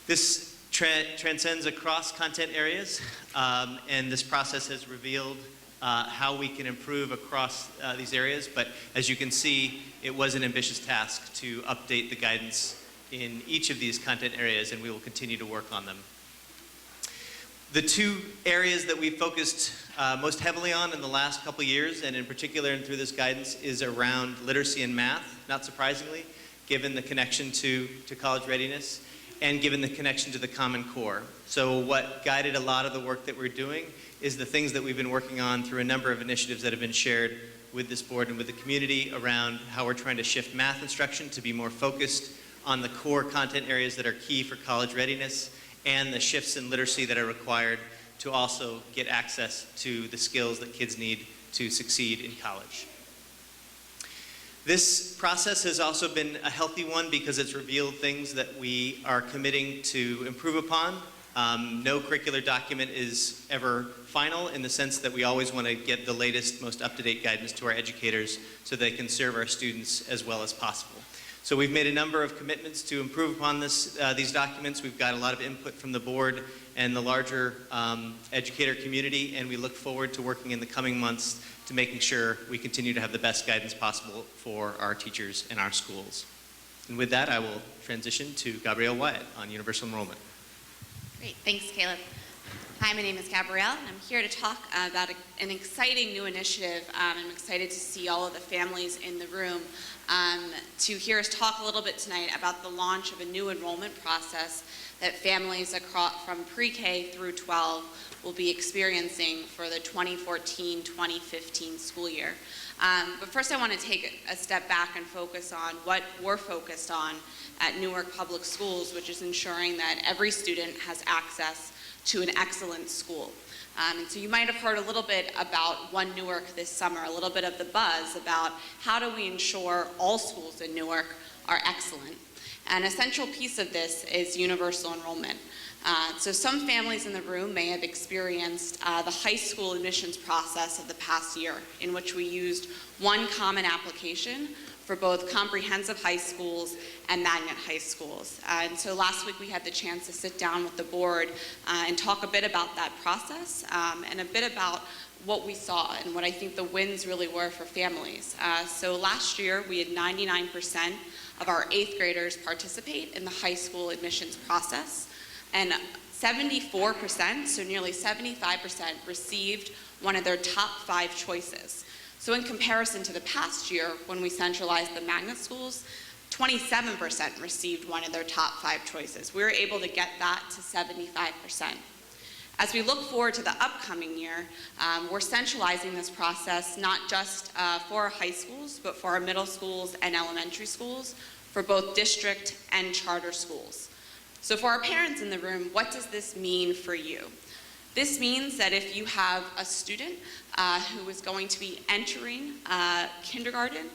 This transcends across content areas, and this process has revealed how we can improve across these areas. But as you can see, it was an ambitious task to update the guidance in each of these content areas, and we will continue to work on them. The 2 areas that we focused most heavily on in the last couple of years, and in particular and through this guidance, is around literacy and math, not surprisingly, given the connection to college readiness, and given the connection to the Common Core. So what guided a lot of the work that we're doing is the things that we've been working on through a number of initiatives that have been shared with this board and with the community around how we're trying to shift math instruction to be more focused on the core content areas that are key for college readiness, and the shifts in literacy that are required to also get access to the skills that kids need to succeed in college. This process has also been a healthy one because it's revealed things that we are committing to improve upon. No curricular document is ever final, in the sense that we always want to get the latest, most up-to-date guidance to our educators so they can serve our students as well as possible. So we've made a number of commitments to improve upon these documents. We've got a lot of input from the board and the larger educator community, and we look forward to working in the coming months to making sure we continue to have the best guidance possible for our teachers and our schools. And with that, I will transition to Gabrielle Wyatt on universal enrollment. Great, thanks, Caleb. Hi, my name is Gabrielle, and I'm here to talk about an exciting new initiative. I'm excited to see all of the families in the room to hear us talk a little bit tonight about the launch of a new enrollment process that families across from pre-K through 12 will be experiencing for the 2014-2015 school year. But first I want to take a step back and focus on what we're focused on at Newark Public Schools, which is ensuring that every student has access to an excellent school. And so you might have heard a little bit about One Newark this summer, a little bit of the buzz about how do we ensure all schools in Newark are excellent. An essential piece of this is universal enrollment. So some families in the room may have experienced the high school admissions process of the past year, in which we used one common application for both comprehensive high schools and magnet high schools. And so last week we had the chance to sit down with the board and talk a bit about that process and a bit about what we saw and what I think the wins really were for families. So last year we had 99% of our 8th graders participate in the high school admissions process, and 74%, so nearly 75%, received one of their top 5 choices. So in comparison to the past year, when we centralized the magnet schools, 27% received one of their top 5 choices. We were able to get that to 75%. As we look forward to the upcoming year, we're centralizing this process not just for our high schools, but for our middle schools and elementary schools for both district and charter schools. So for our parents in the room, what does this mean for you? This means that if you have a student who is going to be entering kindergarten,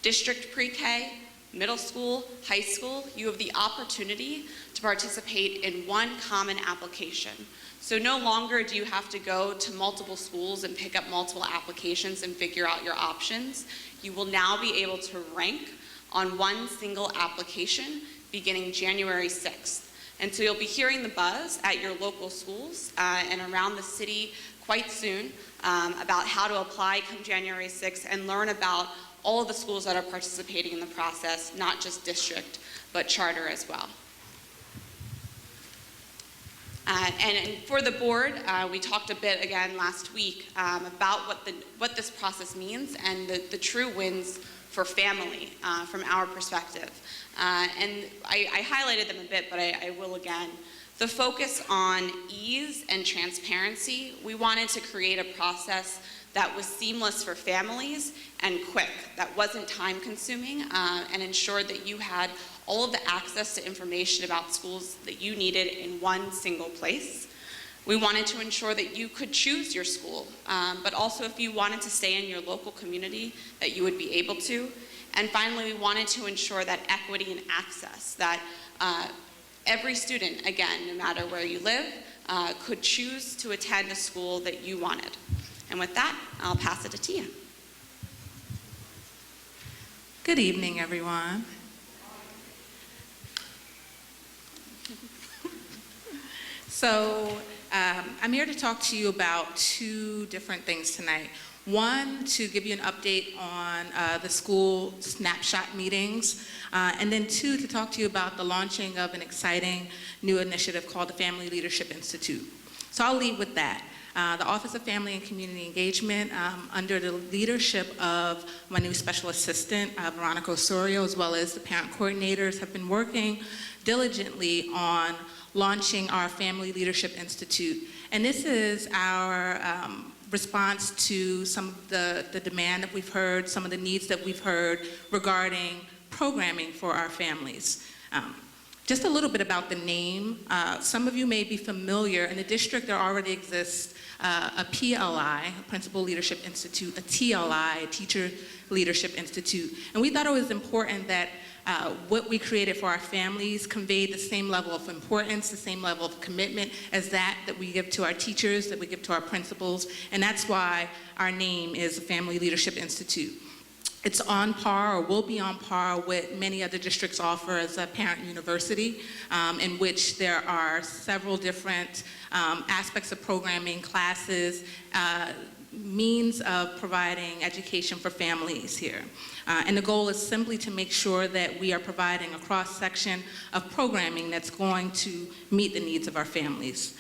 district pre-K, middle school, high school, you have the opportunity to participate in one common application. So no longer do you have to go to multiple schools and pick up multiple applications and figure out your options. You will now be able to rank on one single application beginning January 6th. And so you'll be hearing the buzz at your local schools and around the city quite soon about how to apply come January 6th and learn about all of the schools that are participating in the process, not just district, but charter as well. And for the board, we talked a bit again last week about what this process means and the true wins for family from our perspective. And I highlighted them a bit, but I will again. The focus on ease and transparency, we wanted to create a process that was seamless for families and quick, that wasn't time consuming, and ensured that you had all of the access to information about schools that you needed in one single place. We wanted to ensure that you could choose your school, but also if you wanted to stay in your local community, that you would be able to. And finally, we wanted to ensure that equity and access, that every student, again, no matter where you live, could choose to attend a school that you wanted. And with that, I'll pass it to Tia. Good evening, everyone. So I'm here to talk to you about two different things tonight. One, to give you an update on the school snapshot meetings, and then two, to talk to you about the launching of an exciting new initiative called the Family Leadership Institute. So I'll lead with that. The Office of Family and Community Engagement, under the leadership of my new special assistant, Veronica Osorio, as well as the parent coordinators, have been working diligently on launching our Family Leadership Institute. And this is our response to some of the demand that we've heard, some of the needs that we've heard regarding programming for our families. Just a little bit about the name. Some of you may be familiar. In the district, there already exists a PLI, a Principal Leadership Institute, a TLI, a Teacher Leadership Institute. And we thought it was important that what we created for our families conveyed the same level of importance, the same level of commitment as that we give to our teachers, that we give to our principals. And that's why our name is the Family Leadership Institute. It's on par, or will be on par, with many other districts offer as a parent university, in which there are several different aspects of programming, classes, means of providing education for families here. And the goal is simply to make sure that we are providing a cross-section of programming that's going to meet the needs of our families.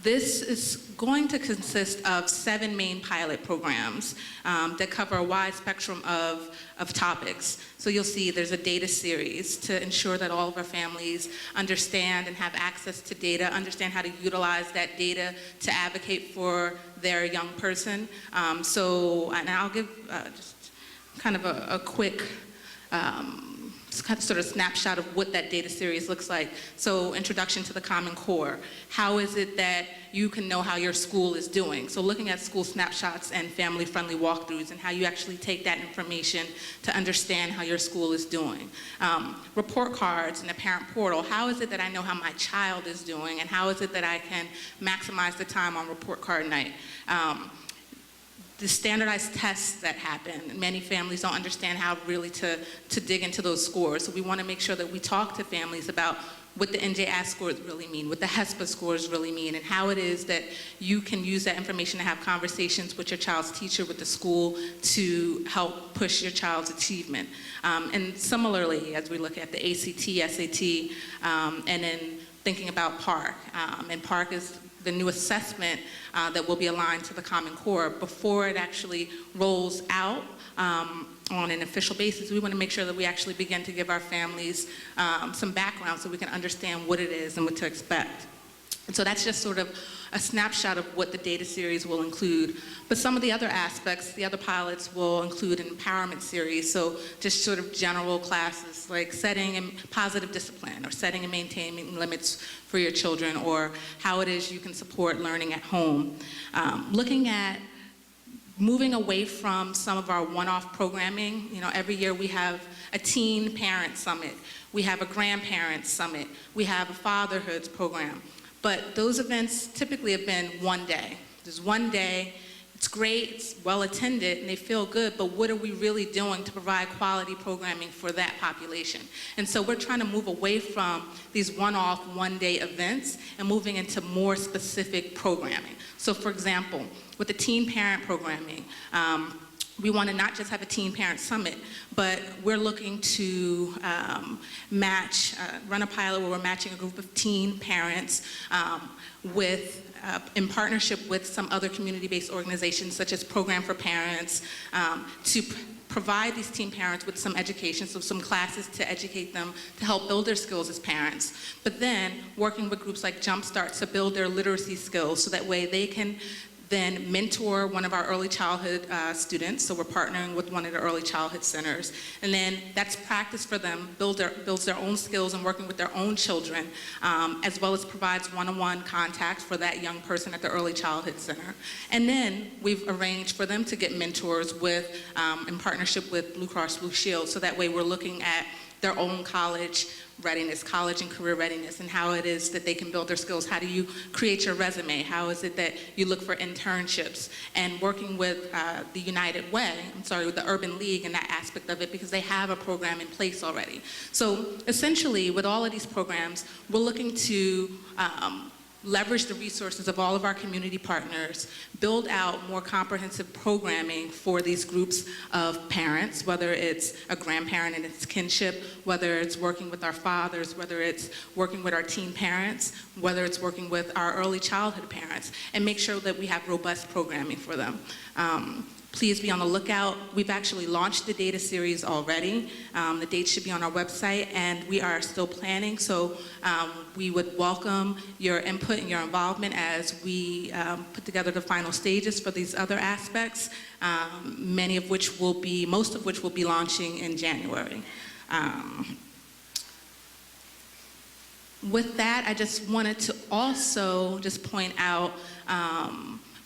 This is going to consist of 7 main pilot programs that cover a wide spectrum of topics. So you'll see there's a data series to ensure that all of our families understand and have access to data, understand how to utilize that data to advocate for their young person. And I'll give just kind of a quick sort of snapshot of what that data series looks like. So introduction to the Common Core. How is it that you can know how your school is doing? So looking at school snapshots and family-friendly walkthroughs and how you actually take that information to understand how your school is doing. Report cards and the parent portal. How is it that I know how my child is doing, and how is it that I can maximize the time on report card night? The standardized tests that happen. Many families don't understand how really to dig into those scores. So we want to make sure that we talk to families about what the NJAS scores really mean, what the HESPA scores really mean, and how it is that you can use that information to have conversations with your child's teacher, with the school, to help push your child's achievement. And similarly, as we look at the ACT, SAT, and then thinking about PARC. And PARC is the new assessment that will be aligned to the Common Core. Before it actually rolls out on an official basis, we want to make sure that we actually begin to give our families some background so we can understand what it is and what to expect. And so that's just sort of a snapshot of what the data series will include. But some of the other aspects, the other pilots will include an empowerment series, so just sort of general classes like setting and positive discipline, or setting and maintaining limits for your children, or how it is you can support learning at home. Looking at moving away from some of our one-off programming. You know, every year we have a teen parent summit, we have a grandparent summit, we have a fatherhood program. But those events typically have been one day. There's one day, it's great, it's well attended, and they feel good, but what are we really doing to provide quality programming for that population? And so we're trying to move away from these one-off, one-day events and moving into more specific programming. So for example, with the teen parent programming, we want to not just have a teen parent summit, but we're looking to run a pilot where we're matching a group of teen parents in partnership with some other community-based organizations such as Program for Parents, to provide these teen parents with some education, so some classes to educate them to help build their skills as parents. But then working with groups like Jumpstart to build their literacy skills, so that way they can then mentor one of our early childhood students. So we're partnering with one of the early childhood centers. And then that's practice for them, builds their own skills and working with their own children, as well as provides one-on-one contact for that young person at the early childhood center. And then we've arranged for them to get mentors in partnership with Blue Cross Blue Shield. So that way we're looking at their own college readiness, college and career readiness, and how it is that they can build their skills. How do you create your resume? How is it that you look for internships? And working with the United Way, with the Urban League and that aspect of it, because they have a program in place already. So essentially, with all of these programs, we're looking to leverage the resources of all of our community partners, build out more comprehensive programming for these groups of parents, whether it's a grandparent and its kinship, whether it's working with our fathers, whether it's working with our teen parents, whether it's working with our early childhood parents, and make sure that we have robust programming for them. Please be on the lookout. We've actually launched the data series already. The dates should be on our website, and we are still planning, so we would welcome your input and your involvement as we put together the final stages for these other aspects, most of which will be launching in January. With that, I just wanted to also just point out,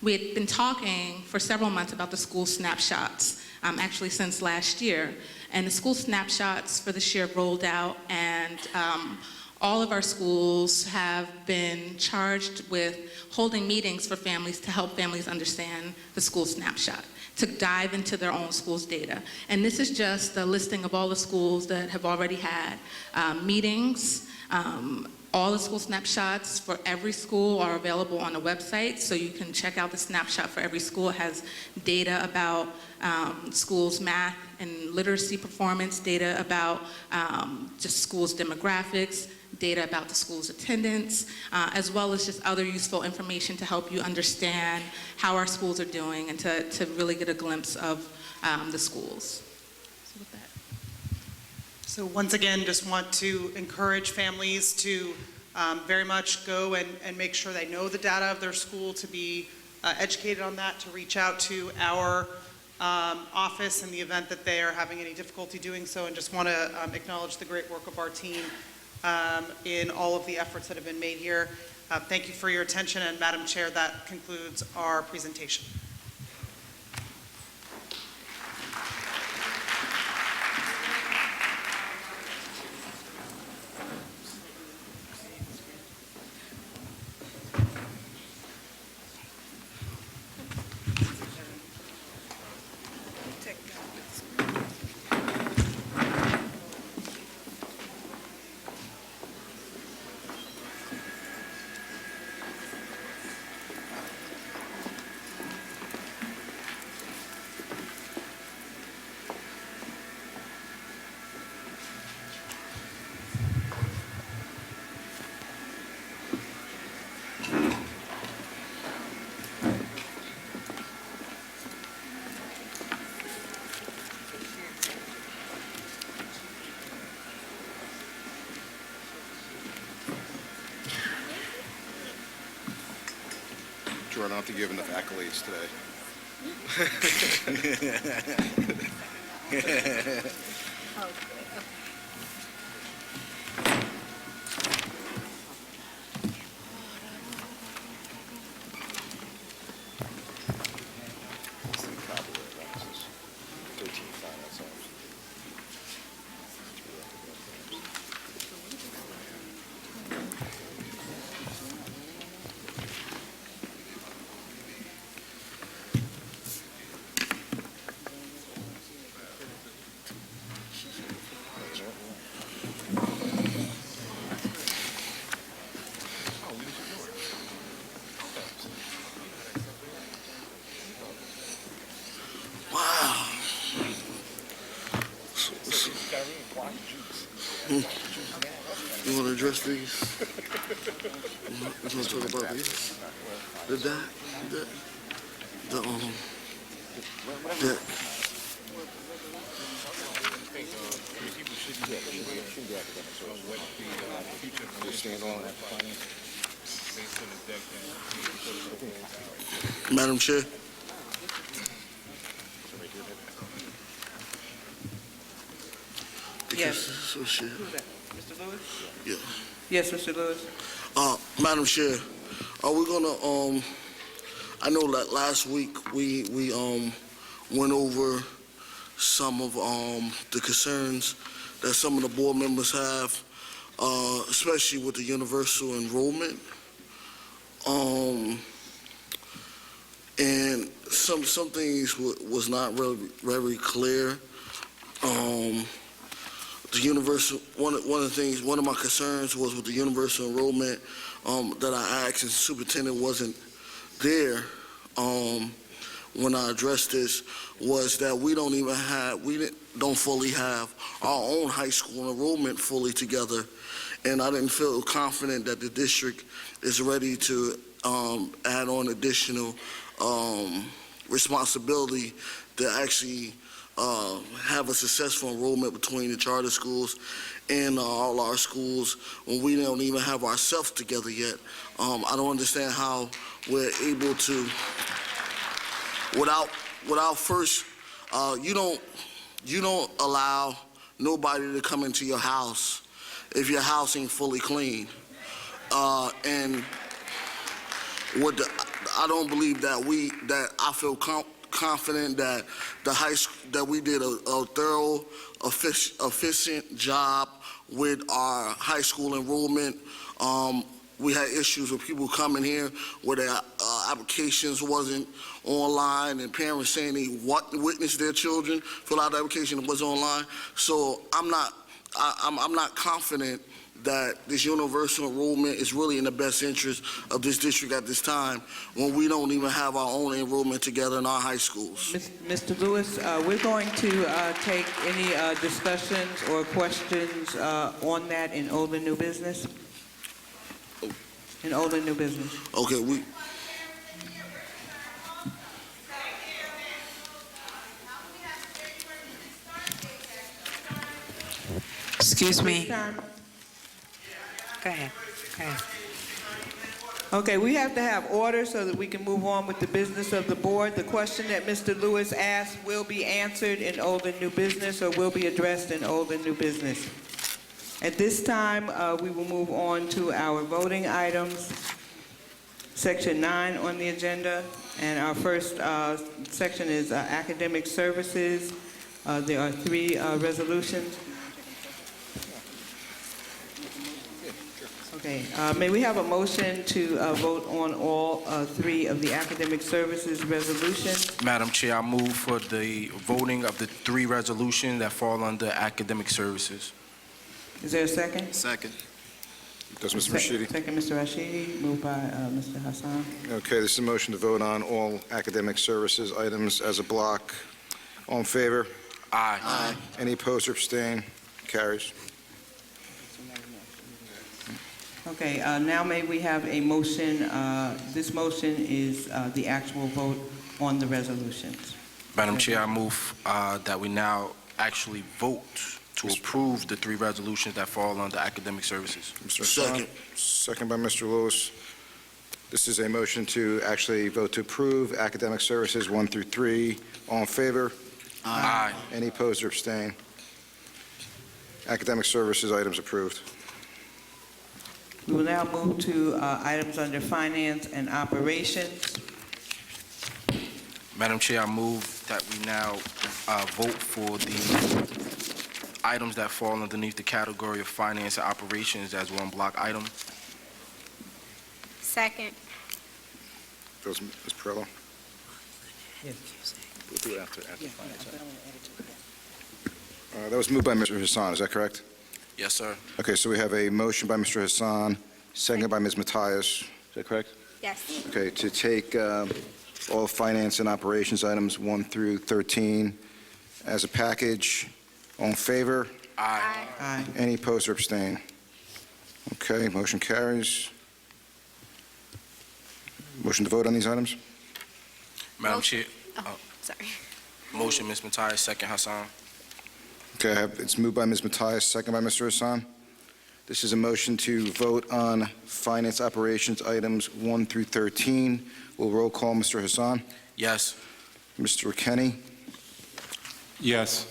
we had been talking for several months about the school snapshots, actually since last year. And the school snapshots for this year rolled out, and all of our schools have been charged with holding meetings for families to help families understand the school snapshot, to dive into their own school's data. And this is just a listing of all the schools that have already had meetings. All the school snapshots for every school are available on the website, so you can check out the snapshot for every school. It has data about schools' math and literacy performance, data about just schools' demographics, data about the school's attendance, as well as just other useful information to help you understand how our schools are doing and to really get a glimpse of the schools. So with that. So once again, just want to encourage families to very much go and make sure they know the data of their school, to be educated on that, to reach out to our office in the event that they are having any difficulty doing so, and just want to acknowledge the great work of our team in all of the efforts that have been made here. Thank you for your attention, and Madam Chair, that concludes our presentation. Jordan, I don't think you have enough accolades today. Wow. You want to address these? You want to talk about these? The Madam Chair. Yes. So shit. Mr. Lewis? Yeah. Yes, Mr. Lewis. Madam Chair, are we gonna, I know that last week we went over some of, the concerns that some of the board members have, especially with the universal enrollment. And some things was not really very clear. The universal, one of the things, one of my concerns was with the universal enrollment, that I asked, and the superintendent wasn't there, when I addressed this, was that we don't fully have our own high school enrollment fully together. And I didn't feel confident that the district is ready to, add on additional, responsibility to actually have a successful enrollment between the charter schools and all our schools when we don't even have ourselves together yet. I don't understand how we're able to, without first, you don't allow nobody to come into your house if your house ain't fully clean. And I don't believe that I feel confident that that we did a thorough, efficient job with our high school enrollment. We had issues with people coming here where their applications wasn't online, and parents saying they witnessed their children fill out the application and was online. So I'm not confident that this universal enrollment is really in the best interest of this district at this time when we don't even have our own enrollment together in our high schools. Mr. Lewis, we're going to take any discussions or questions on that in old and new business. In old and new business. Okay, Excuse me. Go ahead. Okay, we have to have order so that we can move on with the business of the board. The question that Mr. Lewis asked will be answered in old and new business or will be addressed in old and new business. At this time, we will move on to our voting items. Section 9 on the agenda, and our first section is academic services. There are 3 resolutions. Okay, may we have a motion to vote on all 3 of the academic services resolutions? Madam Chair, I move for the voting of the 3 resolutions that fall under academic services. Is there a second? Second. Does Mr. Rashidi? Second, Mr. Rashidi, moved by Mr. Hassan. Okay, this is a motion to vote on all academic services items as a block. All in favor? Aye. Aye. Any opposed or abstain? Carries. Okay, now may we have a motion, this motion is the actual vote on the resolutions. Madam Chair, I move that we now actually vote to approve the 3 resolutions that fall under academic services. Mr. Hassan? Second. Second by Mr. Lewis. This is a motion to actually vote to approve academic services 1 through 3. All in favor? Aye. Any opposed or abstain? Academic services items approved. We will now move to items under finance and operations. Madam Chair, I move that we now vote for the items that fall underneath the category of finance and operations as one block item. Second. Ms. Perillo? Yes. We'll do it after finance. That was moved by Mr. Hassan, is that correct? Yes, sir. Okay, so we have a motion by Mr. Hassan, seconded by Ms. Matias. Is that correct? Yes. Okay, to take all finance and operations items 1 through 13 as a package. All in favor? Aye. Aye. Any opposed or abstain? Okay, motion carries. Motion to vote on these items? Madam Chair, Sorry. motion, Ms. Matias, second, Hassan. Okay, it's moved by Ms. Matias, second by Mr. Hassan. This is a motion to vote on finance operations items 1 through 13. We'll roll call Mr. Hassan. Yes. Mr. Kenny. Yes.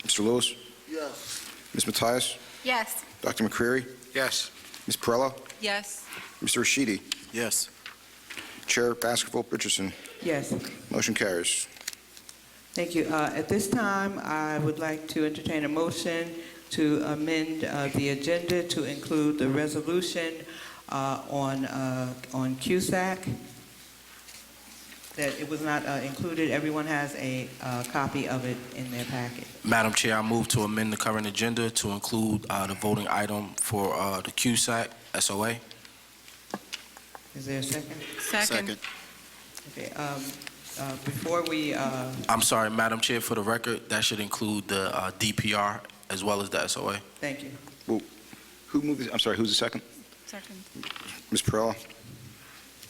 Mr. Lewis. Yes. Ms. Matias. Yes. Dr. McCreary. Yes. Ms. Perillo. Yes. Mr. Rashidi. Yes. Chair Baskerville-Richardson. Yes. Motion carries. Thank you. At this time, I would like to entertain a motion to amend the agenda to include the resolution on CUSAC. That it was not included. Everyone has a copy of it in their packet. Madam Chair, I move to amend the current agenda to include the voting item for the CUSAC SOA. Is there a second? Second. Okay. Before we, I'm sorry, Madam Chair, for the record, that should include the DPR as well as the SOA. thank you. Who moved this? I'm sorry, who's the second? Second. Ms. Perillo?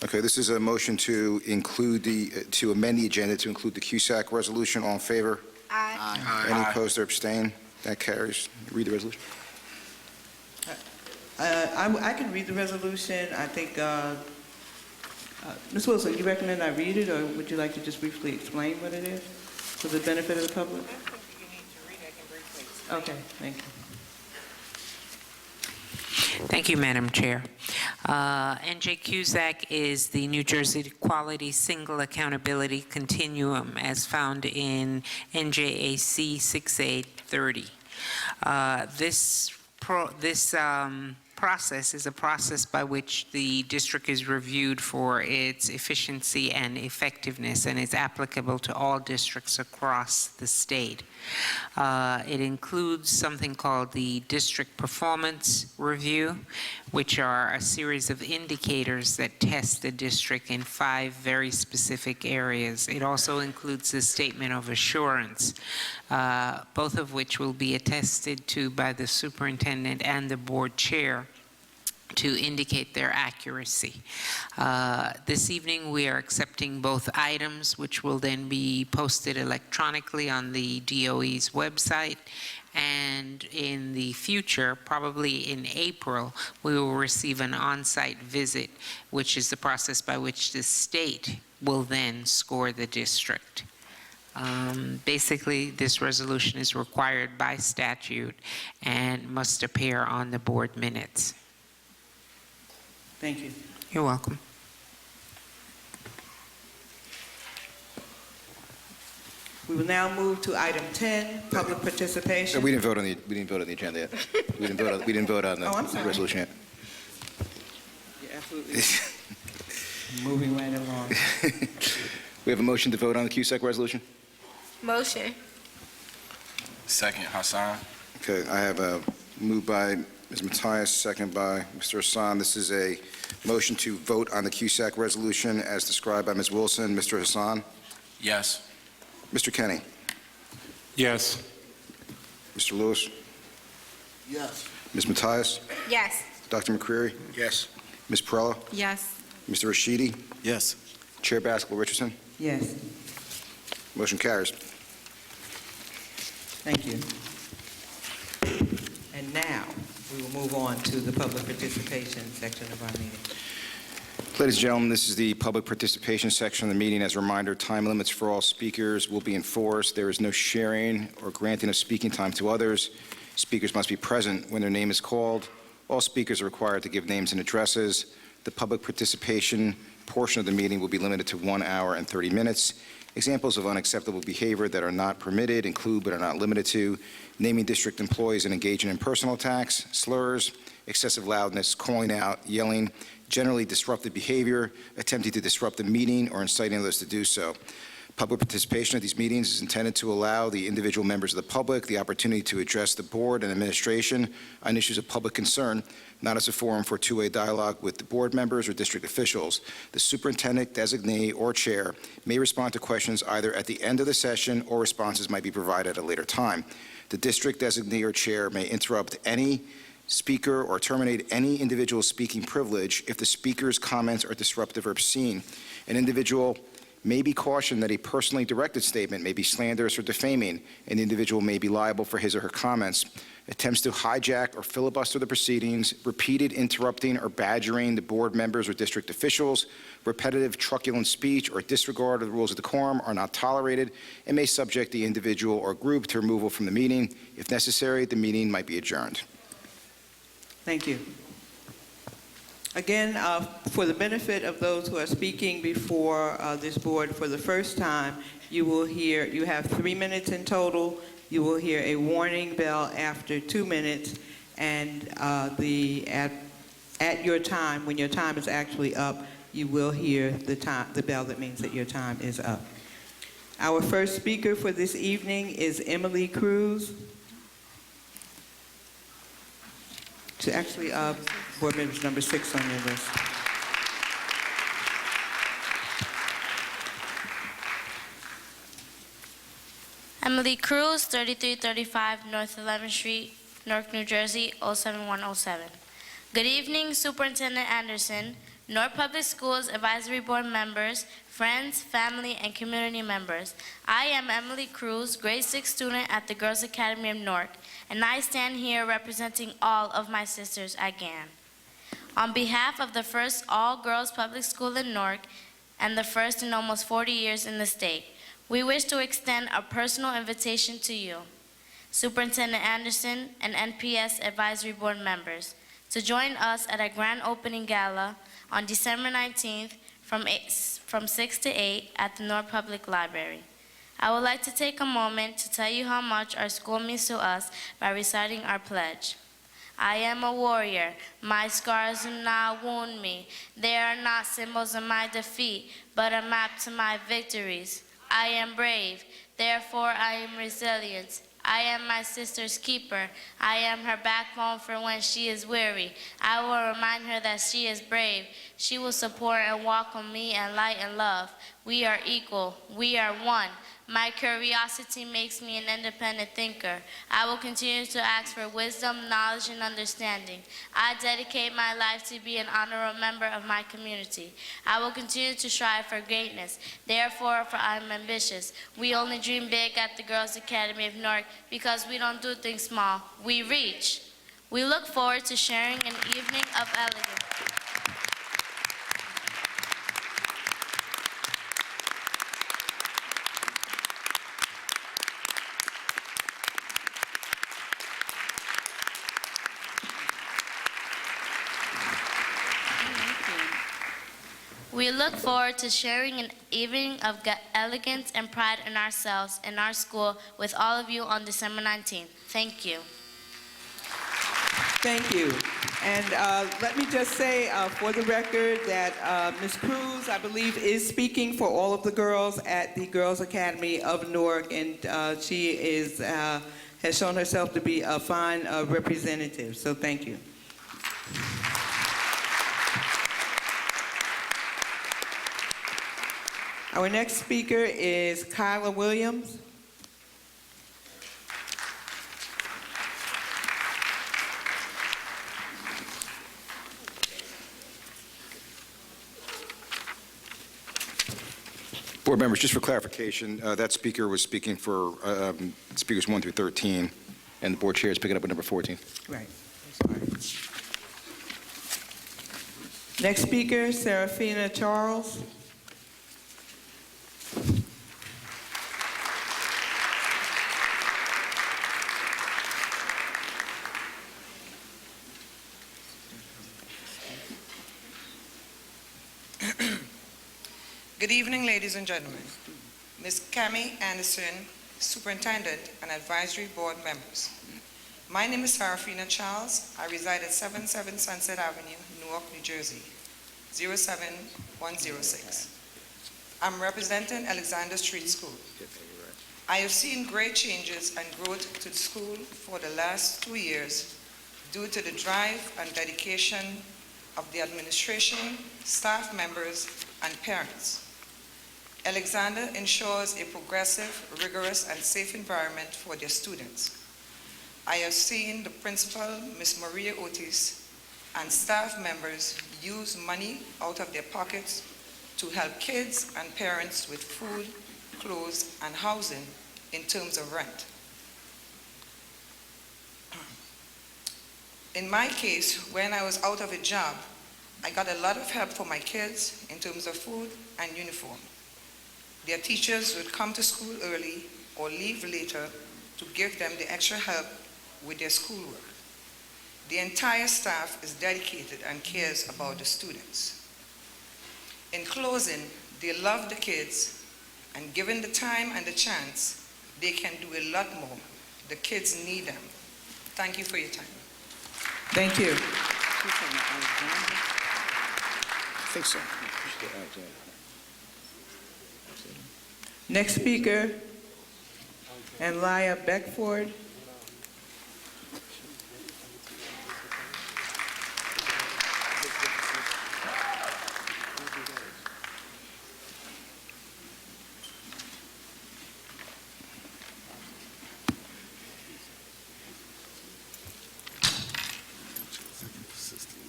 Okay, this is a motion to include to amend the agenda to include the CUSAC resolution. All in favor? Aye. Any Aye. opposed or abstain? That carries. Read the resolution. I can read the resolution. I think, Ms. Wilson, you recommend I read it, or would you like to just briefly explain what it is for the benefit of the public? Okay, thank you. Thank you, Madam Chair. NJCUSAC is the New Jersey Quality Single Accountability Continuum as found in NJAC 6830. This process is a process by which the district is reviewed for its efficiency and effectiveness, and is applicable to all districts across the state. It includes something called the District Performance Review, which are a series of indicators that test the district in 5 very specific areas. It also includes the Statement of Assurance, both of which will be attested to by the superintendent and the board chair to indicate their accuracy. This evening, we are accepting both items, which will then be posted electronically on the DOE's website. And in the future, probably in April, we will receive an on-site visit, which is the process by which the state will then score the district. Basically, this resolution is required by statute and must appear on the board minutes. Thank you. You're welcome. We will now move to item 10, public participation. We didn't vote on the agenda yet. We didn't vote on Oh, I'm the sorry. resolution yet. Yeah, absolutely. Moving right along. We have a motion to vote on the CUSAC resolution. Motion. Second, Hassan. Okay, I have a move by Ms. Matias, second by Mr. Hassan. This is a motion to vote on the CUSAC resolution as described by Ms. Wilson. Mr. Hassan? Yes. Mr. Kenny? Yes. Mr. Lewis? Yes. Ms. Matias? Yes. Dr. McCreary? Yes. Ms. Perillo? Yes. Mr. Rashidi? Yes. Chair Baskerville-Richardson? Yes, Motion carries. thank you. And now, we will move on to the public participation section of our meeting. Ladies and gentlemen, this is the public participation section of the meeting. As a reminder, time limits for all speakers will be enforced. There is no sharing or granting of speaking time to others. Speakers must be present when their name is called. All speakers are required to give names and addresses. The public participation portion of the meeting will be limited to 1 hour and 30 minutes. Examples of unacceptable behavior that are not permitted include but are not limited to naming district employees and engaging in personal attacks, slurs, excessive loudness, calling out, yelling, generally disruptive behavior, attempting to disrupt the meeting, or inciting others to do so. Public participation at these meetings is intended to allow the individual members of the public the opportunity to address the board and administration on issues of public concern, not as a forum for two-way dialogue with the board members or district officials. The superintendent, designee, or chair may respond to questions either at the end of the session or responses might be provided at a later time. The district designee or chair may interrupt any speaker or terminate any individual speaking privilege if the speaker's comments are disruptive or obscene. An individual may be cautioned that a personally directed statement may be slanderous or defaming, and the individual may be liable for his or her comments. Attempts to hijack or filibuster the proceedings, repeated interrupting or badgering the board members or district officials, repetitive truculent speech or disregard of the rules of decorum are not tolerated and may subject the individual or group to removal from the meeting. If necessary, the meeting might be adjourned. Thank you. Again, for the benefit of those who are speaking before this board for the first time, you have 3 minutes in total. You will hear a warning bell after 2 minutes, and at your time, when your time is actually up, you will hear the bell that means that your time is up. Our first speaker for this evening is Emily Cruz. She's actually board member number 6 on your list. Emily Cruz, 3335 North 11th Street, Newark, New Jersey, 07107. Good evening, Superintendent Anderson, Newark Public Schools Advisory Board members, friends, family, and community members. I am Emily Cruz, grade 6 student at the Girls Academy of Newark, and I stand here representing all of my sisters at GAN. On behalf of the first all-girls public school in Newark and the first in almost 40 years in the state, we wish to extend a personal invitation to you, Superintendent Anderson and NPS Advisory Board members, to join us at our grand opening gala on December 19th from 6 to 8 at the Newark Public Library. I would like to take a moment to tell you how much our school means to us by reciting our pledge. I am a warrior. My scars do not wound me. They are not symbols of my defeat, but a map to my victories. I am brave. Therefore, I am resilient. I am my sister's keeper. I am her backbone for when she is weary. I will remind her that she is brave. She will support and welcome me in light and love. We are equal. We are one. My curiosity makes me an independent thinker. I will continue to ask for wisdom, knowledge, and understanding. I dedicate my life to be an honorable member of my community. I will continue to strive for greatness. Therefore, for I am ambitious. We only dream big at the Girls Academy of Newark because we don't do things small. We reach. We look forward to sharing an evening of elegance. We look forward to sharing an evening of elegance and pride in ourselves and our school with all of you on December 19th. Thank you. Thank you. And let me just say for the record that Ms. Cruz, I believe, is speaking for all of the girls at the Girls Academy of Newark, and she has shown herself to be a fine representative, so thank you. Our next speaker is Kyla Williams. Board members, just for clarification, that speaker was speaking for speakers 1 through 13, and the board chair is picking up at number 14. Right. Next speaker, Serafina Charles. Good evening, ladies and gentlemen. Ms. Cami Anderson, Superintendent and Advisory Board members. My name is Serafina Charles. I reside at 77 Sunset Avenue, Newark, New Jersey, 07106. I'm representing Alexander Street School. I have seen great changes and growth to the school for the last 2 years due to the drive and dedication of the administration, staff members, and parents. Alexander ensures a progressive, rigorous, and safe environment for their students. I have seen the principal, Ms. Maria Otis, and staff members use money out of their pockets to help kids and parents with food, clothes, and housing in terms of rent. In my case, when I was out of a job, I got a lot of help for my kids in terms of food and uniform. Their teachers would come to school early or leave later to give them the extra help with their schoolwork. The entire staff is dedicated and cares about the students. In closing, they love the kids, and given the time and the chance, they can do a lot more. The kids need them. Thank you for your time. Thank you. I think so. Next speaker, Anlia Beckford.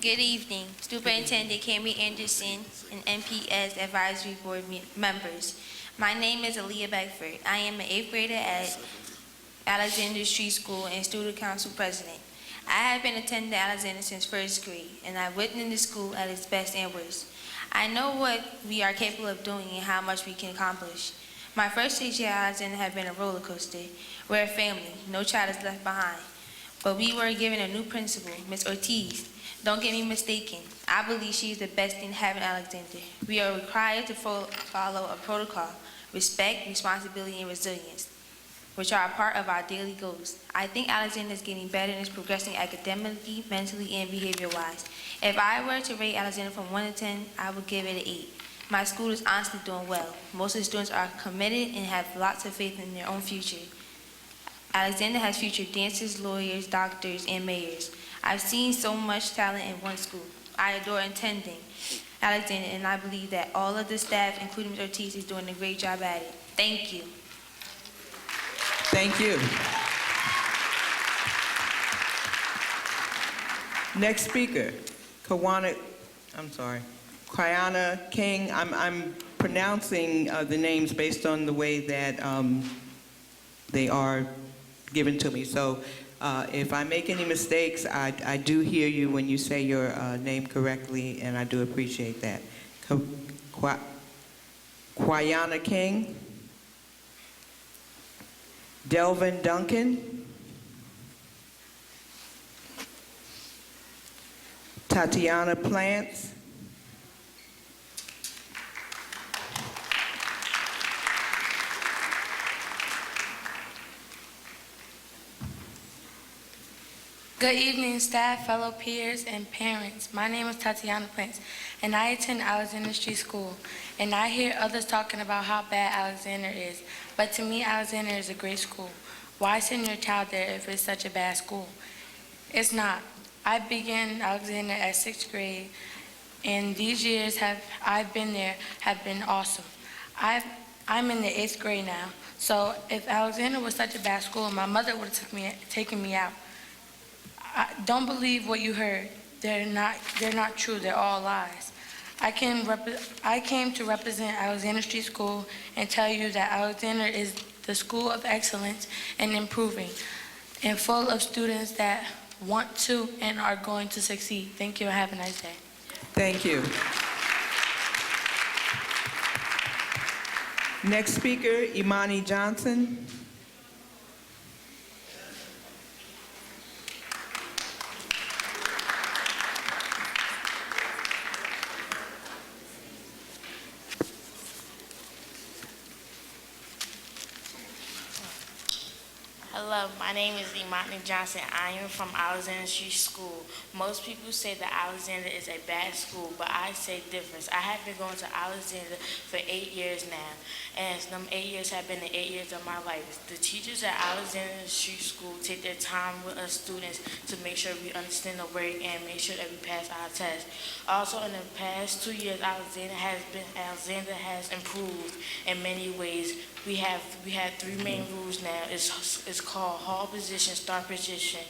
Good evening, Superintendent Cami Anderson and NPS Advisory Board members. My name is Aaliyah Beckford. I am an 8th grader at Alexander Street School and Student Council President. I have been attending Alexander since 1st grade, and I've witnessed the school at its best and worst. I know what we are capable of doing and how much we can accomplish. My first 6 years at Alexander have been a roller coaster. We're a family, no child is left behind. But we were given a new principal, Ms. Ortiz. Don't get me mistaken. I believe she is the best thing to have in Alexander. We are required to follow a protocol, respect, responsibility, and resilience, which are a part of our daily goals. I think Alexander is getting better and is progressing academically, mentally, and behavior-wise. If I were to rate Alexander from 1 to 10, I would give it an 8. My school is honestly doing well. Most of the students are committed and have lots of faith in their own future. Alexander has future dancers, lawyers, doctors, and mayors. I've seen so much talent in one school. I adore attending Alexander, and I believe that all of the staff, including Ms. Ortiz, is doing a great job at it. Thank you. Thank you. Next speaker, Kayana King. I'm pronouncing the names based on the way that they are given to me. So if I make any mistakes, I do hear you when you say your name correctly, and I do appreciate that. Kayana King, Delvin Duncan, Tatiana Plants, Good evening, staff, fellow peers, and parents. My name is Tatiana Plants, and I attend Alexander Street School. And I hear others talking about how bad Alexander is. But to me, Alexander is a great school. Why send your child there if it's such a bad school? It's not. I began Alexander at 6th grade, and these years I've been there have been awesome. I'm in the 8th grade now. So if Alexander was such a bad school, my mother would have taken me out. Don't believe what you heard. They're not true. They're all lies. I came to represent Alexander Street School and tell you that Alexander is the school of excellence and improving, and full of students that want to and are going to succeed. Thank you and have a nice day. Thank you. Next speaker, Imani Johnson. Hello, my name is Imani Johnson. I am from Alexander Street School. Most people say that Alexander is a bad school, but I say different. I have been going to Alexander for 8 years now, and them 8 years have been the 8 years of my life. The teachers at Alexander Street School take their time with us students to make sure we understand the work and make sure that we pass our tests. Also, in the past 2 years, Alexander has improved in many ways. We have 3 main rules now. It's called hall position, start position.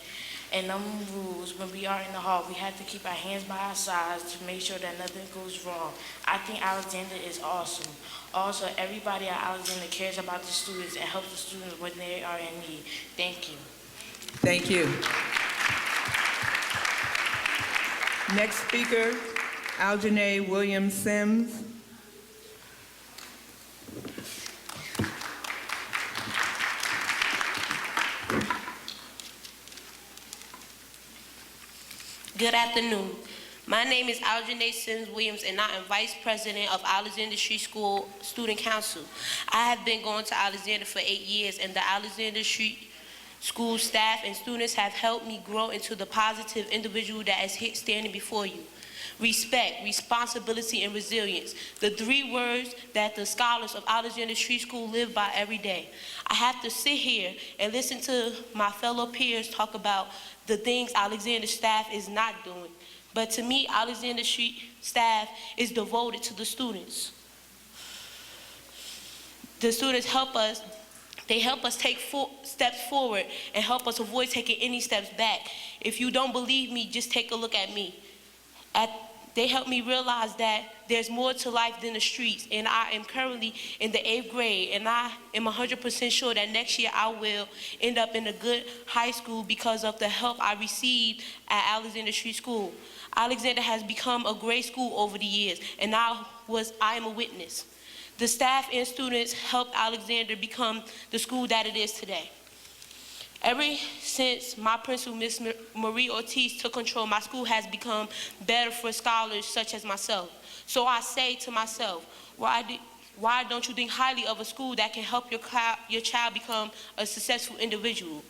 And them rules, when we are in the hall, we have to keep our hands by our sides to make sure that nothing goes wrong. I think Alexander is awesome. Also, everybody at Alexander cares about the students and helps the students when they are in need. Thank you. Thank you. Next speaker, Aljanae Williams Sims. Good afternoon. My name is Aljanae Sims Williams, and I am Vice President of Alexander Street School Student Council. I have been going to Alexander for 8 years, and the Alexander Street School staff and students have helped me grow into the positive individual that is here standing before you. Respect, responsibility, and resilience, the 3 words that the scholars of Alexander Street School live by every day. I have to sit here and listen to my fellow peers talk about the things Alexander staff is not doing. But to me, Alexander Street staff is devoted to the students. The students help us. They help us take steps forward and help us avoid taking any steps back. If you don't believe me, just take a look at me. They helped me realize that there's more to life than the streets, and I am currently in the 8th grade, and I am 100% sure that next year I will end up in a good high school because of the help I received at Alexander Street School. Alexander has become a great school over the years, and I am a witness. The staff and students helped Alexander become the school that it is today. Ever since my principal, Ms. Marie Ortiz, took control, my school has become better for scholars such as myself. So I say to myself, why don't you think highly of a school that can help your child become a successful individual?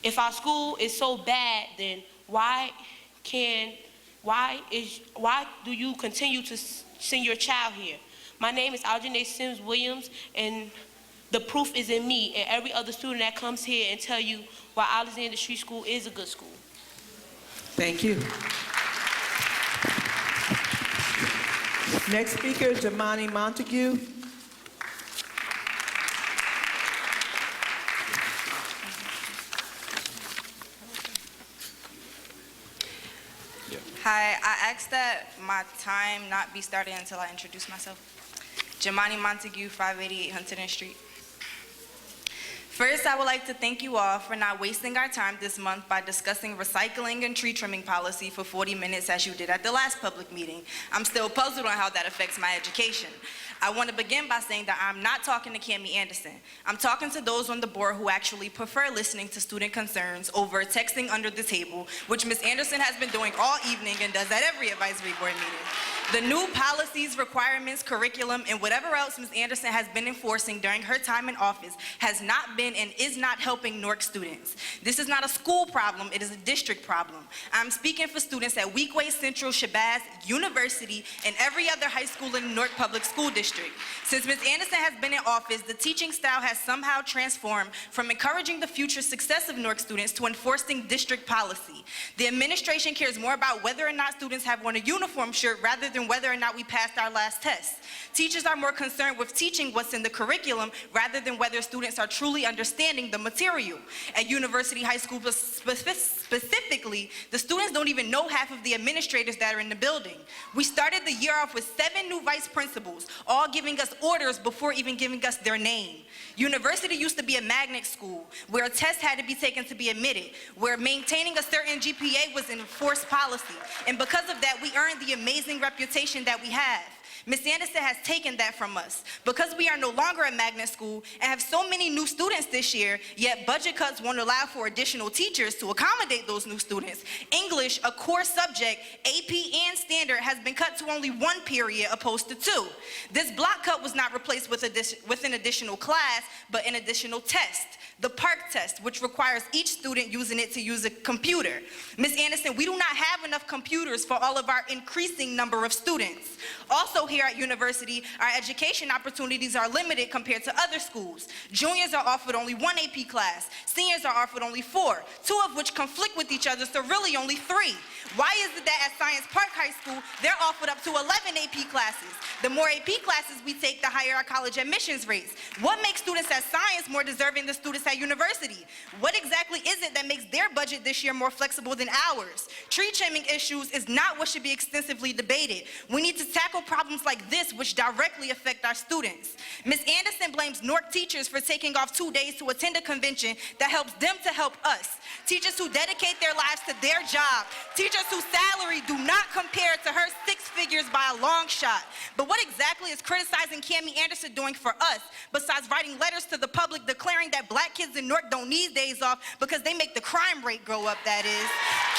If our school is so bad, then why do you continue to send your child here? My name is Aljanae Sims Williams, and the proof is in me and every other student that comes here and tell you why Alexander Street School is a good school. Thank you. Next speaker, Jamani Montague. Hi, I asked that my time not be started until I introduce myself. Jamani Montague, 588 Huntington Street. First, I would like to thank you all for not wasting our time this month by discussing recycling and tree trimming policy for 40 minutes as you did at the last public meeting. I'm still puzzled on how that affects my education. I want to begin by saying that I'm not talking to Cammie Anderson. I'm talking to those on the board who actually prefer listening to student concerns over texting under the table, which Ms. Anderson has been doing all evening and does at every advisory board meeting. The new policies, requirements, curriculum, and whatever else Ms. Anderson has been enforcing during her time in office has not been and is not helping Newark students. This is not a school problem, it is a district problem. I'm speaking for students at Weequahic Central, Shabazz, University, and every other high school in the Newark Public School District. Since Ms. Anderson has been in office, the teaching style has somehow transformed from encouraging the future success of Newark students to enforcing district policy. The administration cares more about whether or not students have on a uniform shirt rather than whether or not we passed our last test. Teachers are more concerned with teaching what's in the curriculum rather than whether students are truly understanding the material. At University High School Specifically, the students don't even know half of the administrators that are in the building. We started the year off with 7 new vice principals, all giving us orders before even giving us their name. University used to be a magnet school, where a test had to be taken to be admitted, where maintaining a certain GPA was an enforced policy. And because of that, we earned the amazing reputation that we have. Ms. Anderson has taken that from us. Because we are no longer a magnet school and have so many new students this year, yet budget cuts won't allow for additional teachers to accommodate those new students. English, a core subject, AP and standard, has been cut to only 1 period opposed to 2. This block cut was not replaced with an additional class, but an additional test, the PARC test, which requires each student using it to use a computer. Ms. Anderson, we do not have enough computers for all of our increasing number of students. Also here at University, our education opportunities are limited compared to other schools. Juniors are offered only 1 AP class. Seniors are offered only 4, 2 of which conflict with each other, so really only 3. Why is it that at Science Park High School, they're offered up to 11 AP classes? The more AP classes we take, the higher our college admissions rates. What makes students at Science more deserving than students at University? What exactly is it that makes their budget this year more flexible than ours? Tree trimming issues is not what should be extensively debated. We need to tackle problems like this, which directly affect our students. Ms. Anderson blames Newark teachers for taking off 2 days to attend a convention that helps them to help us. Teachers who dedicate their lives to their job. Teachers whose salary do not compare to her 6 figures by a long shot. But what exactly is criticizing Cammie Anderson doing for us, besides writing letters to the public declaring that black kids in Newark don't need days off because they make the crime rate go up, that is?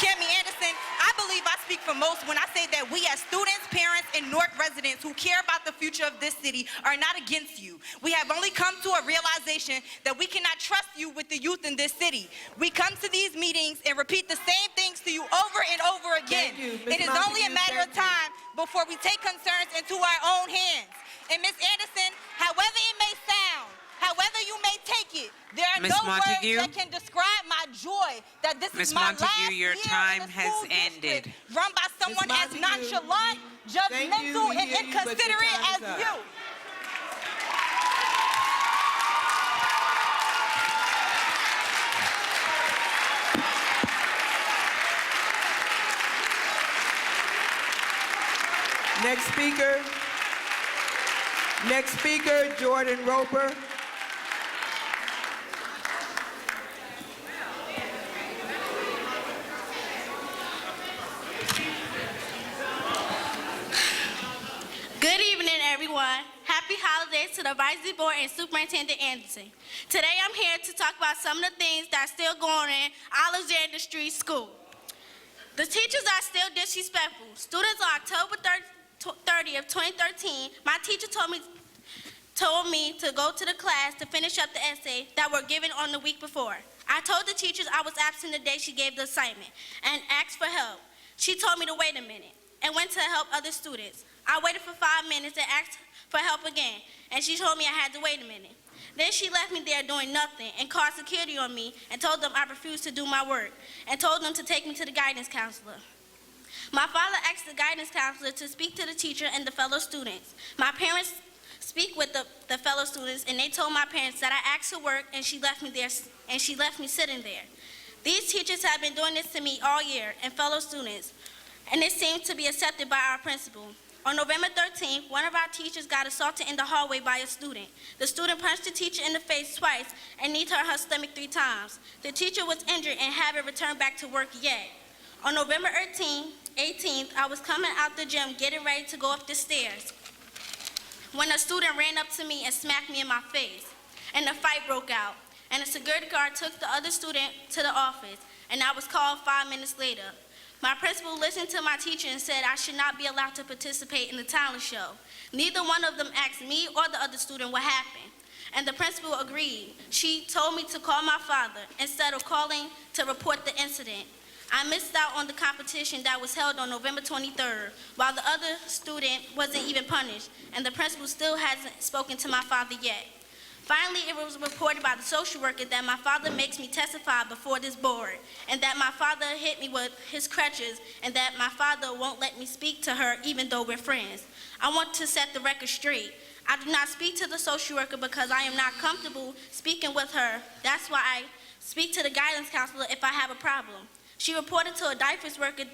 Cammie Anderson, I believe I speak for most when I say that we as students, parents, and Newark residents who care about the future of this city are not against you. We have only come to a realization that we cannot trust you with the youth in this city. We come to these meetings and repeat the same things to you over and over again. It is only a matter of time before we take concerns into our own hands. And Ms. Anderson, however it may sound, however you may take it, there are Ms. no Montague? words that can describe my joy that this Ms. is my Montague, last your year time in a has school ended. district run by someone as nonchalant, judgmental, and inconsiderate as you. Next speaker, Jordan Roper. Good evening, everyone. Happy holidays to the Advisory Board and Superintendent Anderson. Today I'm here to talk about some of the things that are still going on in Alexander Street School. The teachers are still disrespectful. Students on October 30th, 2013, my teacher told me to go to the class to finish up the essay that were given on the week before. I told the teachers I was absent the day she gave the assignment and asked for help. She told me to wait a minute and went to help other students. I waited for 5 minutes and asked for help again, and she told me I had to wait a minute. Then she left me there doing nothing and called security on me and told them I refused to do my work and told them to take me to the guidance counselor. My father asked the guidance counselor to speak to the teacher and the fellow students. My parents speak with the fellow students, and they told my parents that I asked to work and she left me there and she left me sitting there. These teachers have been doing this to me all year and fellow students, and it seems to be accepted by our principal. On November 13th, one of our teachers got assaulted in the hallway by a student. The student punched the teacher in the face twice and kneed her in her stomach 3 times. The teacher was injured and haven't returned back to work yet. On November 18th, I was coming out the gym getting ready to go up the stairs when a student ran up to me and smacked me in my face, and the fight broke out, and a security guard took the other student to the office, and I was called 5 minutes later. My principal listened to my teacher and said I should not be allowed to participate in the talent show. Neither one of them asked me or the other student what happened, and the principal agreed. She told me to call my father instead of calling to report the incident. I missed out on the competition that was held on November 23rd, while the other student wasn't even punished, and the principal still hasn't spoken to my father yet. Finally, it was reported by the social worker that my father makes me testify before this board, and that my father hit me with his crutches, and that my father won't let me speak to her even though we're friends. I want to set the record straight. I do not speak to the social worker because I am not comfortable speaking with her. That's why I speak to the guidance counselor if I have a problem. She reported to a diapers worker,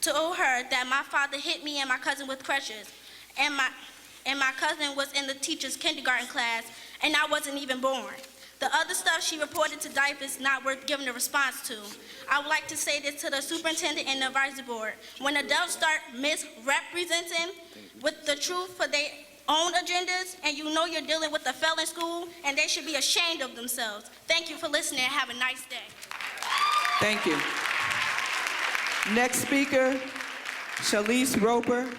told her that my father hit me and my cousin with crutches, and my cousin was in the teacher's kindergarten class, and I wasn't even born. The other stuff she reported to diapers not worth giving a response to. I would like to say this to the superintendent and the advisory board. When adults start misrepresenting with the truth for their own agendas, and you know you're dealing with a felon school, and they should be ashamed of themselves. Thank you for listening and have a nice day. Thank you. Next speaker, Shalise Roper.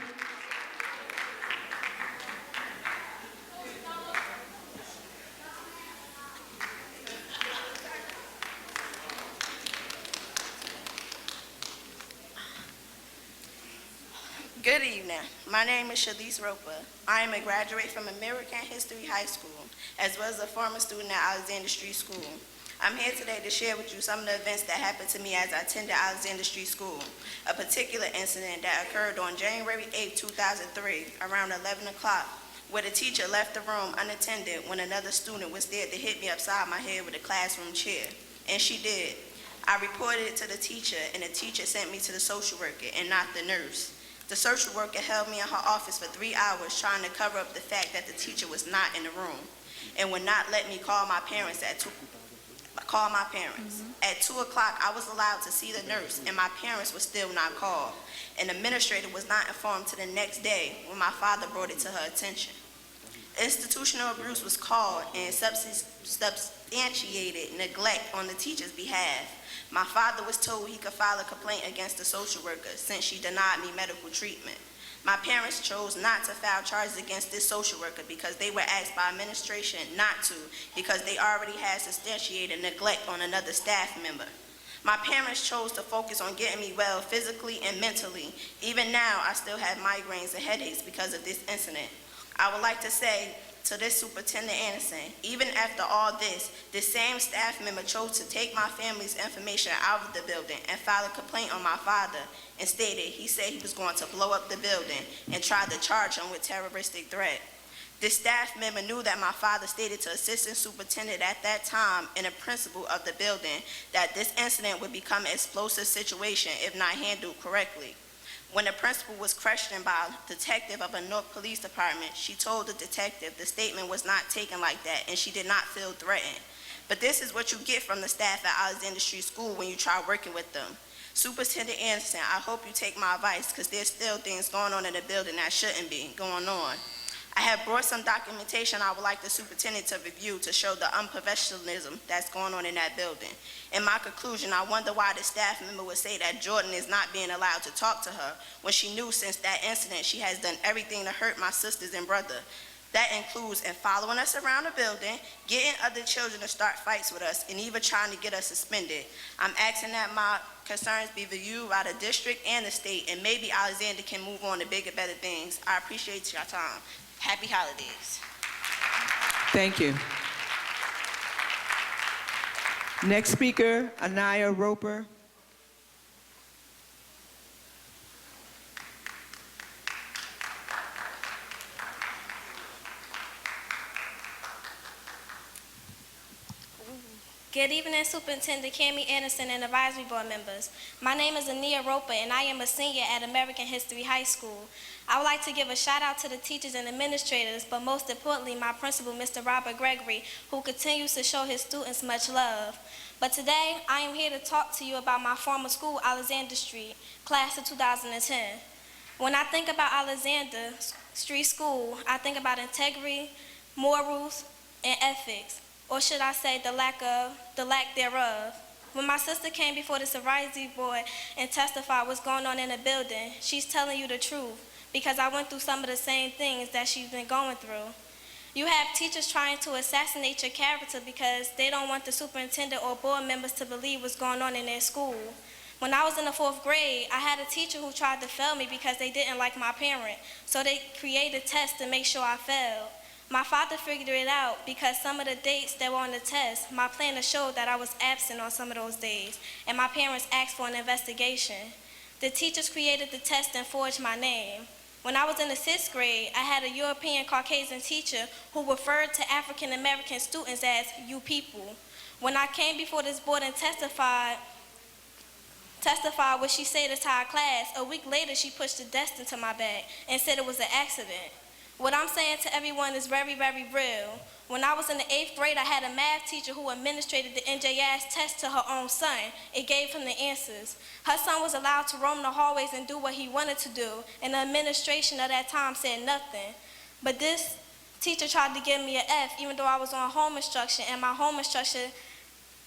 Good evening. My name is Shalise Roper. I am a graduate from American History High School, as well as a former student at Alexander Street School. I'm here today to share with you some of the events that happened to me as I attended Alexander Street School. A particular incident that occurred on January 8, 2003, around 11 o'clock, where the teacher left the room unattended when another student was there to hit me upside my head with a classroom chair. And she did. I reported it to the teacher, and the teacher sent me to the social worker and not the nurse. The social worker held me in her office for 3 hours trying to cover up the fact that the teacher was not in the room and would not let me call my parents at 2 At 2 o'clock, I was allowed to see the nurse, and my parents were still not called. An administrator was not informed to the next day when my father brought it to her attention. Institutional abuse was called and substantiated neglect on the teacher's behalf. My father was told he could file a complaint against the social worker since she denied me medical treatment. My parents chose not to file charges against this social worker because they were asked by administration not to, because they already had substantiated neglect on another staff member. My parents chose to focus on getting me well physically and mentally. Even now, I still have migraines and headaches because of this incident. I would like to say to this Superintendent Anderson, even after all this same staff member chose to take my family's information out of the building and file a complaint on my father and stated he said he was going to blow up the building and tried to charge him with terroristic threat. This staff member knew that my father stated to Assistant Superintendent at that time and a principal of the building that this incident would become an explosive situation if not handled correctly. When the principal was questioned by a detective of a Newark Police Department, she told the detective the statement was not taken like that and she did not feel threatened. But this is what you get from the staff at Alexander Street School when you try working with them. Superintendent Anderson, I hope you take my advice because there's still things going on in the building that shouldn't be going on. I have brought some documentation I would like the superintendent to review to show the unprofessionalism that's going on in that building. In my conclusion, I wonder why the staff member would say that Jordan is not being allowed to talk to her when she knew since that incident she has done everything to hurt my sisters and brother. That includes in following us around the building, getting other children to start fights with us, and even trying to get us suspended. I'm asking that my concerns be reviewed by the district and the state, and maybe Alexander can move on to bigger, better things. I appreciate your time. Happy holidays. Thank you. Next speaker, Anaya Roper. Good evening, Superintendent Cammie Anderson and advisory board members. My name is Anaya Roper, and I am a senior at American History High School. I would like to give a shout out to the teachers and administrators, but most importantly, my principal, Mr. Robert Gregory, who continues to show his students much love. But today, I am here to talk to you about my former school, Alexander Street, class of 2010. When I think about Alexander Street School, I think about integrity, morals, and ethics. Or should I say the lack thereof. When my sister came before the advisory board and testified what's going on in the building, she's telling you the truth because I went through some of the same things that she's been going through. You have teachers trying to assassinate your character because they don't want the superintendent or board members to believe what's going on in their school. When I was in the 4th grade, I had a teacher who tried to fail me because they didn't like my parent, so they created tests to make sure I failed. My father figured it out because some of the dates that were on the test, my planner showed that I was absent on some of those days, and my parents asked for an investigation. The teachers created the test and forged my name. When I was in the 6th grade, I had a European Caucasian teacher who referred to African American students as you people. When I came before this board and testified what she said to our class, a week later she pushed the desk into my bag and said it was an accident. What I'm saying to everyone is very, very real. When I was in the 8th grade, I had a math teacher who administrated the NJS test to her own son. It gave him the answers. Her son was allowed to roam the hallways and do what he wanted to do, and the administration of that time said nothing. But this teacher tried to give me an F, even though I was on home instruction, and my home instruction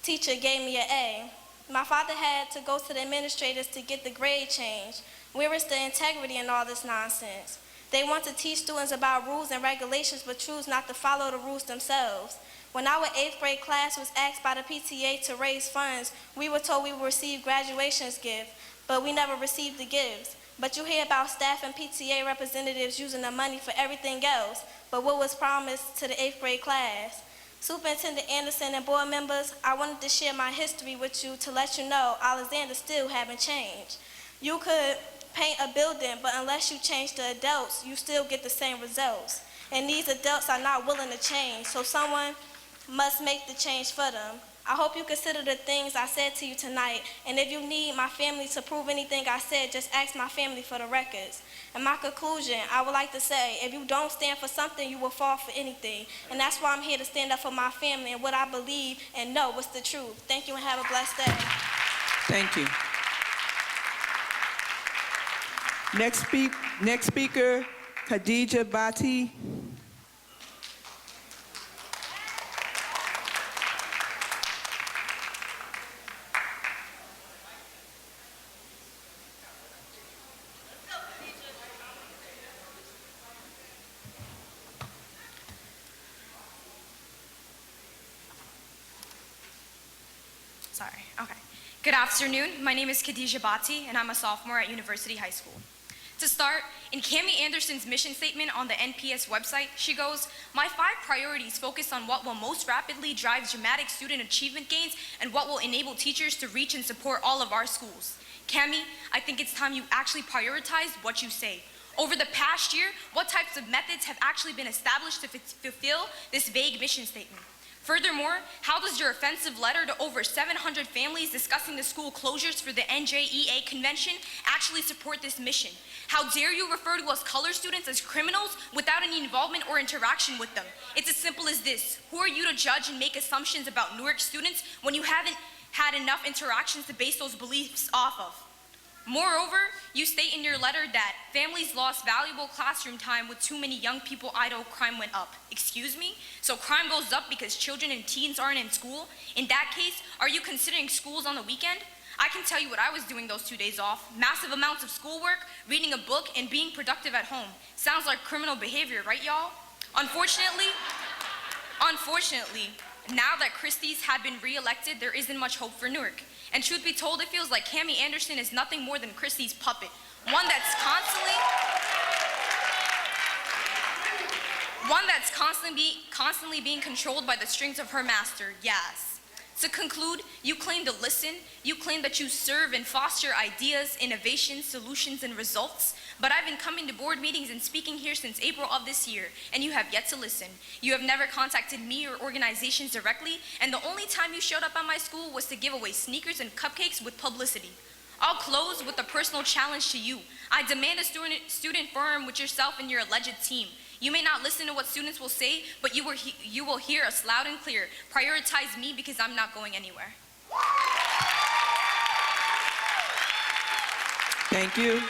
teacher gave me an A. My father had to go to the administrators to get the grade changed. Where is the integrity in all this nonsense? They want to teach students about rules and regulations, but choose not to follow the rules themselves. When our 8th grade class was asked by the PTA to raise funds, we were told we would receive graduation's gift, but we never received the gifts. But you hear about staff and PTA representatives using the money for everything else, but what was promised to the 8th grade class? Superintendent Anderson and board members, I wanted to share my history with you to let you know Alexander still haven't changed. You could paint a building, but unless you change the adults, you still get the same results. And these adults are not willing to change, so someone must make the change for them. I hope you consider the things I said to you tonight, and if you need my family to prove anything I said, just ask my family for the records. In my conclusion, I would like to say, if you don't stand for something, you will fall for anything. And that's why I'm here to stand up for my family and what I believe and know what's the truth. Thank you and have a blessed day. Thank you. Next speaker, Khadija Bati. Sorry, okay. Good afternoon. My name is Khadija Bati, and I'm a sophomore at University High School. To start, in Cami Anderson's mission statement on the NPS website, she goes, "My 5 priorities focus on what will most rapidly drive dramatic student achievement gains and what will enable teachers to reach and support all of our schools." Cami, I think it's time you actually prioritize what you say. Over the past year, what types of methods have actually been established to fulfill this vague mission statement? Furthermore, how does your offensive letter to over 700 families discussing the school closures for the NJEA convention actually support this mission? How dare you refer to us color students as criminals without any involvement or interaction with them? It's as simple as this. Who are you to judge and make assumptions about Newark students when you haven't had enough interactions to base those beliefs off of? Moreover, you state in your letter that families lost valuable classroom time with too many young people idle, crime went up. Excuse me? So crime goes up because children and teens aren't in school? In that case, are you considering schools on the weekend? I can tell you what I was doing those 2 days off. Massive amounts of schoolwork, reading a book, and being productive at home. Sounds like criminal behavior, right, y'all? Unfortunately, now that Christie's had been re-elected, there isn't much hope for Newark. And truth be told, it feels like Cami Anderson is nothing more than Christie's puppet. One that's constantly being controlled by the strings of her master, yes. To conclude, you claim to listen, you claim that you serve and foster ideas, innovations, solutions, and results, but I've been coming to board meetings and speaking here since April of this year, and you have yet to listen. You have never contacted me or organizations directly, and the only time you showed up at my school was to give away sneakers and cupcakes with publicity. I'll close with a personal challenge to you. I demand a student forum with yourself and your alleged team. You may not listen to what students will say, but you will hear us loud and clear. Prioritize me because I'm not going anywhere. Thank you.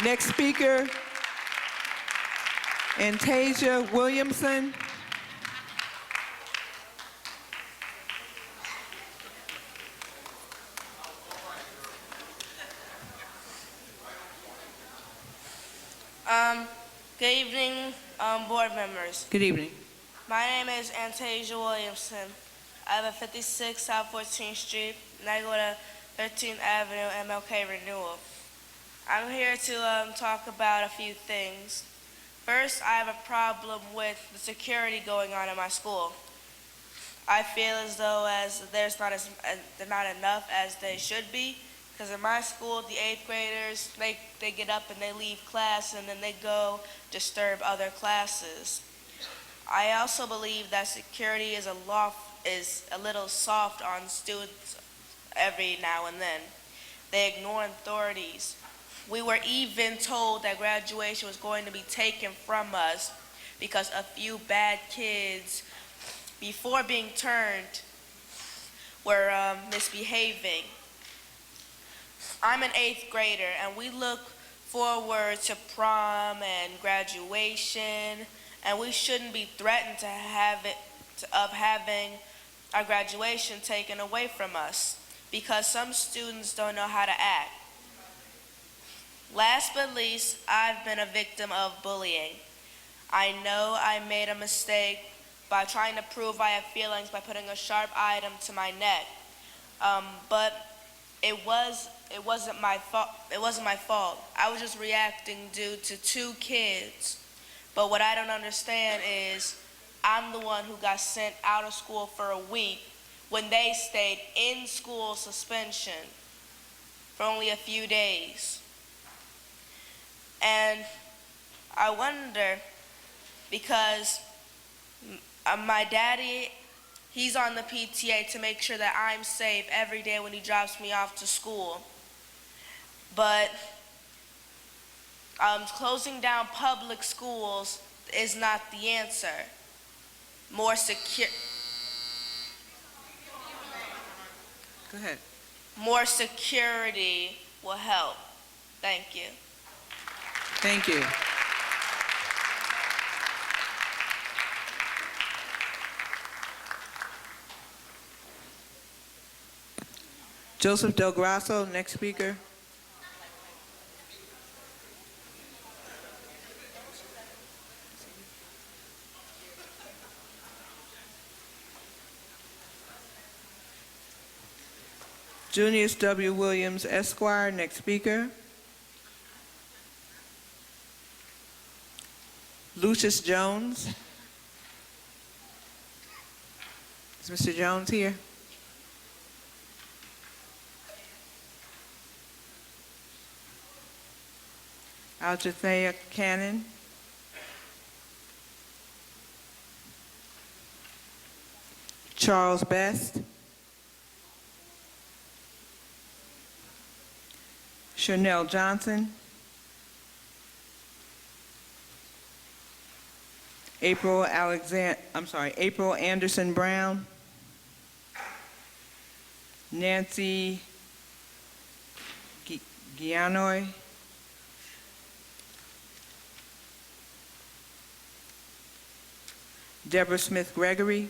Next speaker, Antasia Williamson. Good evening, board members. Good evening. My name is Antasia Williamson. I live at 56 South 14th Street, and I go to 13th Avenue, MLK Renewal. I'm here to talk about a few things. First, I have a problem with the security going on in my school. I feel as though they're not enough as they should be. Because in my school, the 8th graders, they get up and they leave class and then they go disturb other classes. I also believe that security is is a little soft on students every now and then. They ignore authorities. We were even told that graduation was going to be taken from us because a few bad kids, before being turned, were misbehaving. I'm an 8th grader, and we look forward to prom and graduation, and we shouldn't be threatened of having our graduation taken away from us because some students don't know how to act. Last but least, I've been a victim of bullying. I know I made a mistake by trying to prove I have feelings by putting a sharp item to my neck, but it wasn't my fault. It wasn't my fault. I was just reacting due to 2 kids. But what I don't understand is I'm the one who got sent out of school for a week when they stayed in school suspension for only a few days. And I wonder because my daddy, he's on the PTA to make sure that I'm safe every day when he drops me off to school. But closing down public schools is not the answer. More secure. Go ahead. More security will help. Thank you. Thank you. Joseph Del Grasso, next speaker. Junius W. Williams, Esquire, next speaker. Lucius Jones. Is Mr. Jones here? Aljathea Cannon. Charles Best. Chanel Johnson. April Anderson Brown. Nancy Gianoy. Deborah Smith Gregory.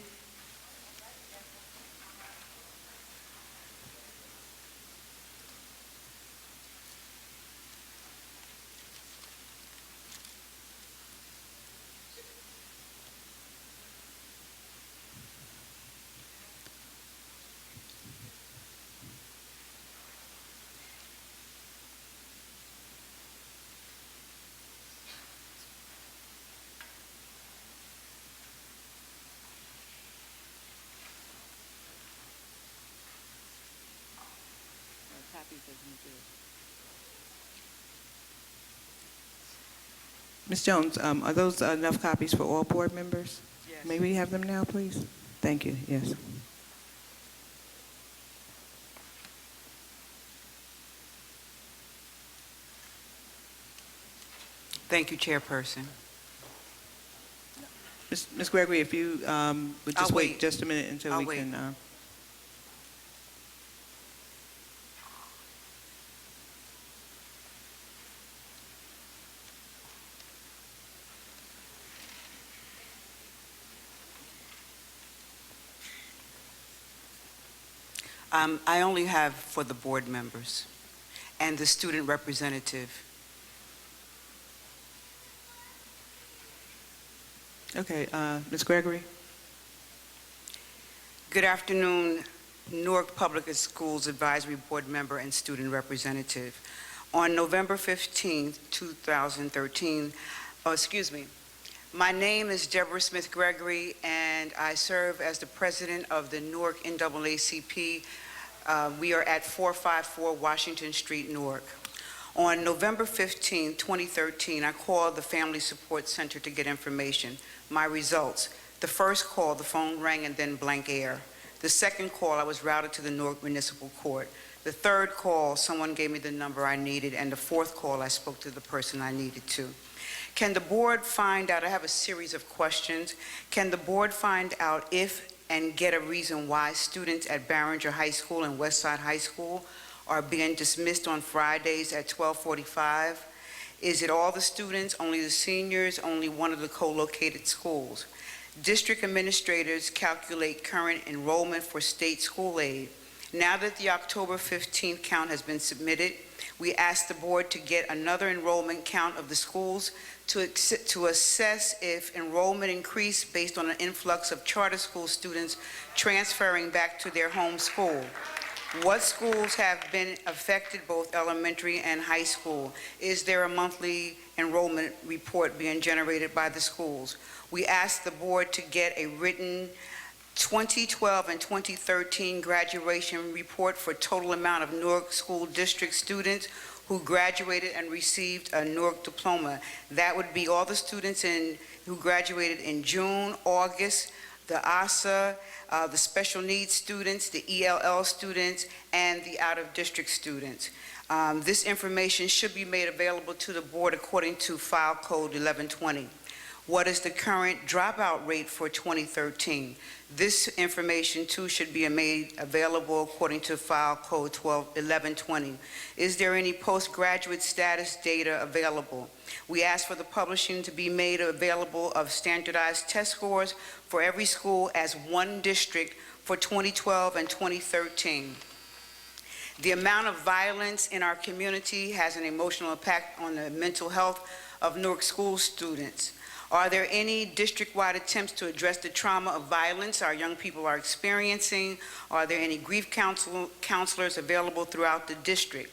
Ms. Jones, are those enough copies for all board members? Yes. May we have them now, please? Thank you, yes. Thank you, Chairperson. Ms. Gregory, if you would just wait just a minute until we can... I only have for the board members and the student representative. Okay, Ms. Gregory. Good afternoon, Newark Public Schools Advisory Board member and student representative. On November 15th, 2013, my name is Deborah Smith Gregory, and I serve as the president of the Newark NAACP. We are at 454 Washington Street, Newark. On November 15, 2013, I called the Family Support Center to get information. My results: The first call, the phone rang and then blank air. The second call, I was routed to the Newark Municipal Court. The third call, someone gave me the number I needed, and the fourth call, I spoke to the person I needed to. Can the board find out, I have a series of questions, can the board find out if and get a reason why students at Barringer High School and Westside High School are being dismissed on Fridays at 12:45? Is it all the students, only the seniors, only one of the co-located schools? District administrators calculate current enrollment for state school aid. Now that the October 15th count has been submitted, we ask the board to get another enrollment count of the schools to assess if enrollment increased based on an influx of charter school students transferring back to their home school. What schools have been affected, both elementary and high school? Is there a monthly enrollment report being generated by the schools? We ask the board to get a written 2012 and 2013 graduation report for total amount of Newark School District students who graduated and received a Newark diploma. That would be all the students who graduated in June, August, the ASA, the special needs students, the ELL students, and the out-of-district students. This information should be made available to the board according to File Code 1120. What is the current dropout rate for 2013? This information, too, should be made available according to File Code 1120. Is there any postgraduate status data available? We ask for the publishing to be made available of standardized test scores for every school as one district for 2012 and 2013. The amount of violence in our community has an emotional impact on the mental health of Newark school students. Are there any district-wide attempts to address the trauma of violence our young people are experiencing? Are there any grief counselors available throughout the district?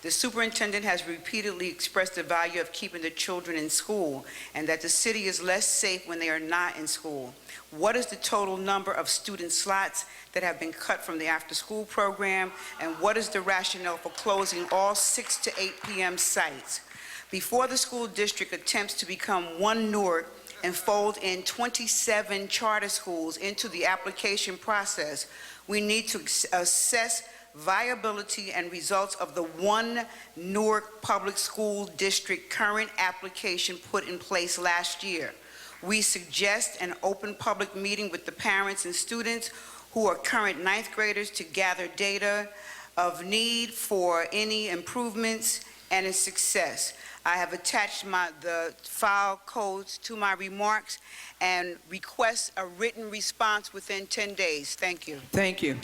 The superintendent has repeatedly expressed the value of keeping the children in school and that the city is less safe when they are not in school. What is the total number of student slots that have been cut from the after-school program? And what is the rationale for closing all 6 to 8 p.m. sites? Before the school district attempts to become one Newark and fold in 27 charter schools into the application process, we need to assess viability and results of the one Newark Public School District current application put in place last year. We suggest an open public meeting with the parents and students who are current ninth graders to gather data of need for any improvements and its success. I have attached the file codes to my remarks and request a written response within 10 days. Thank you. Thank you.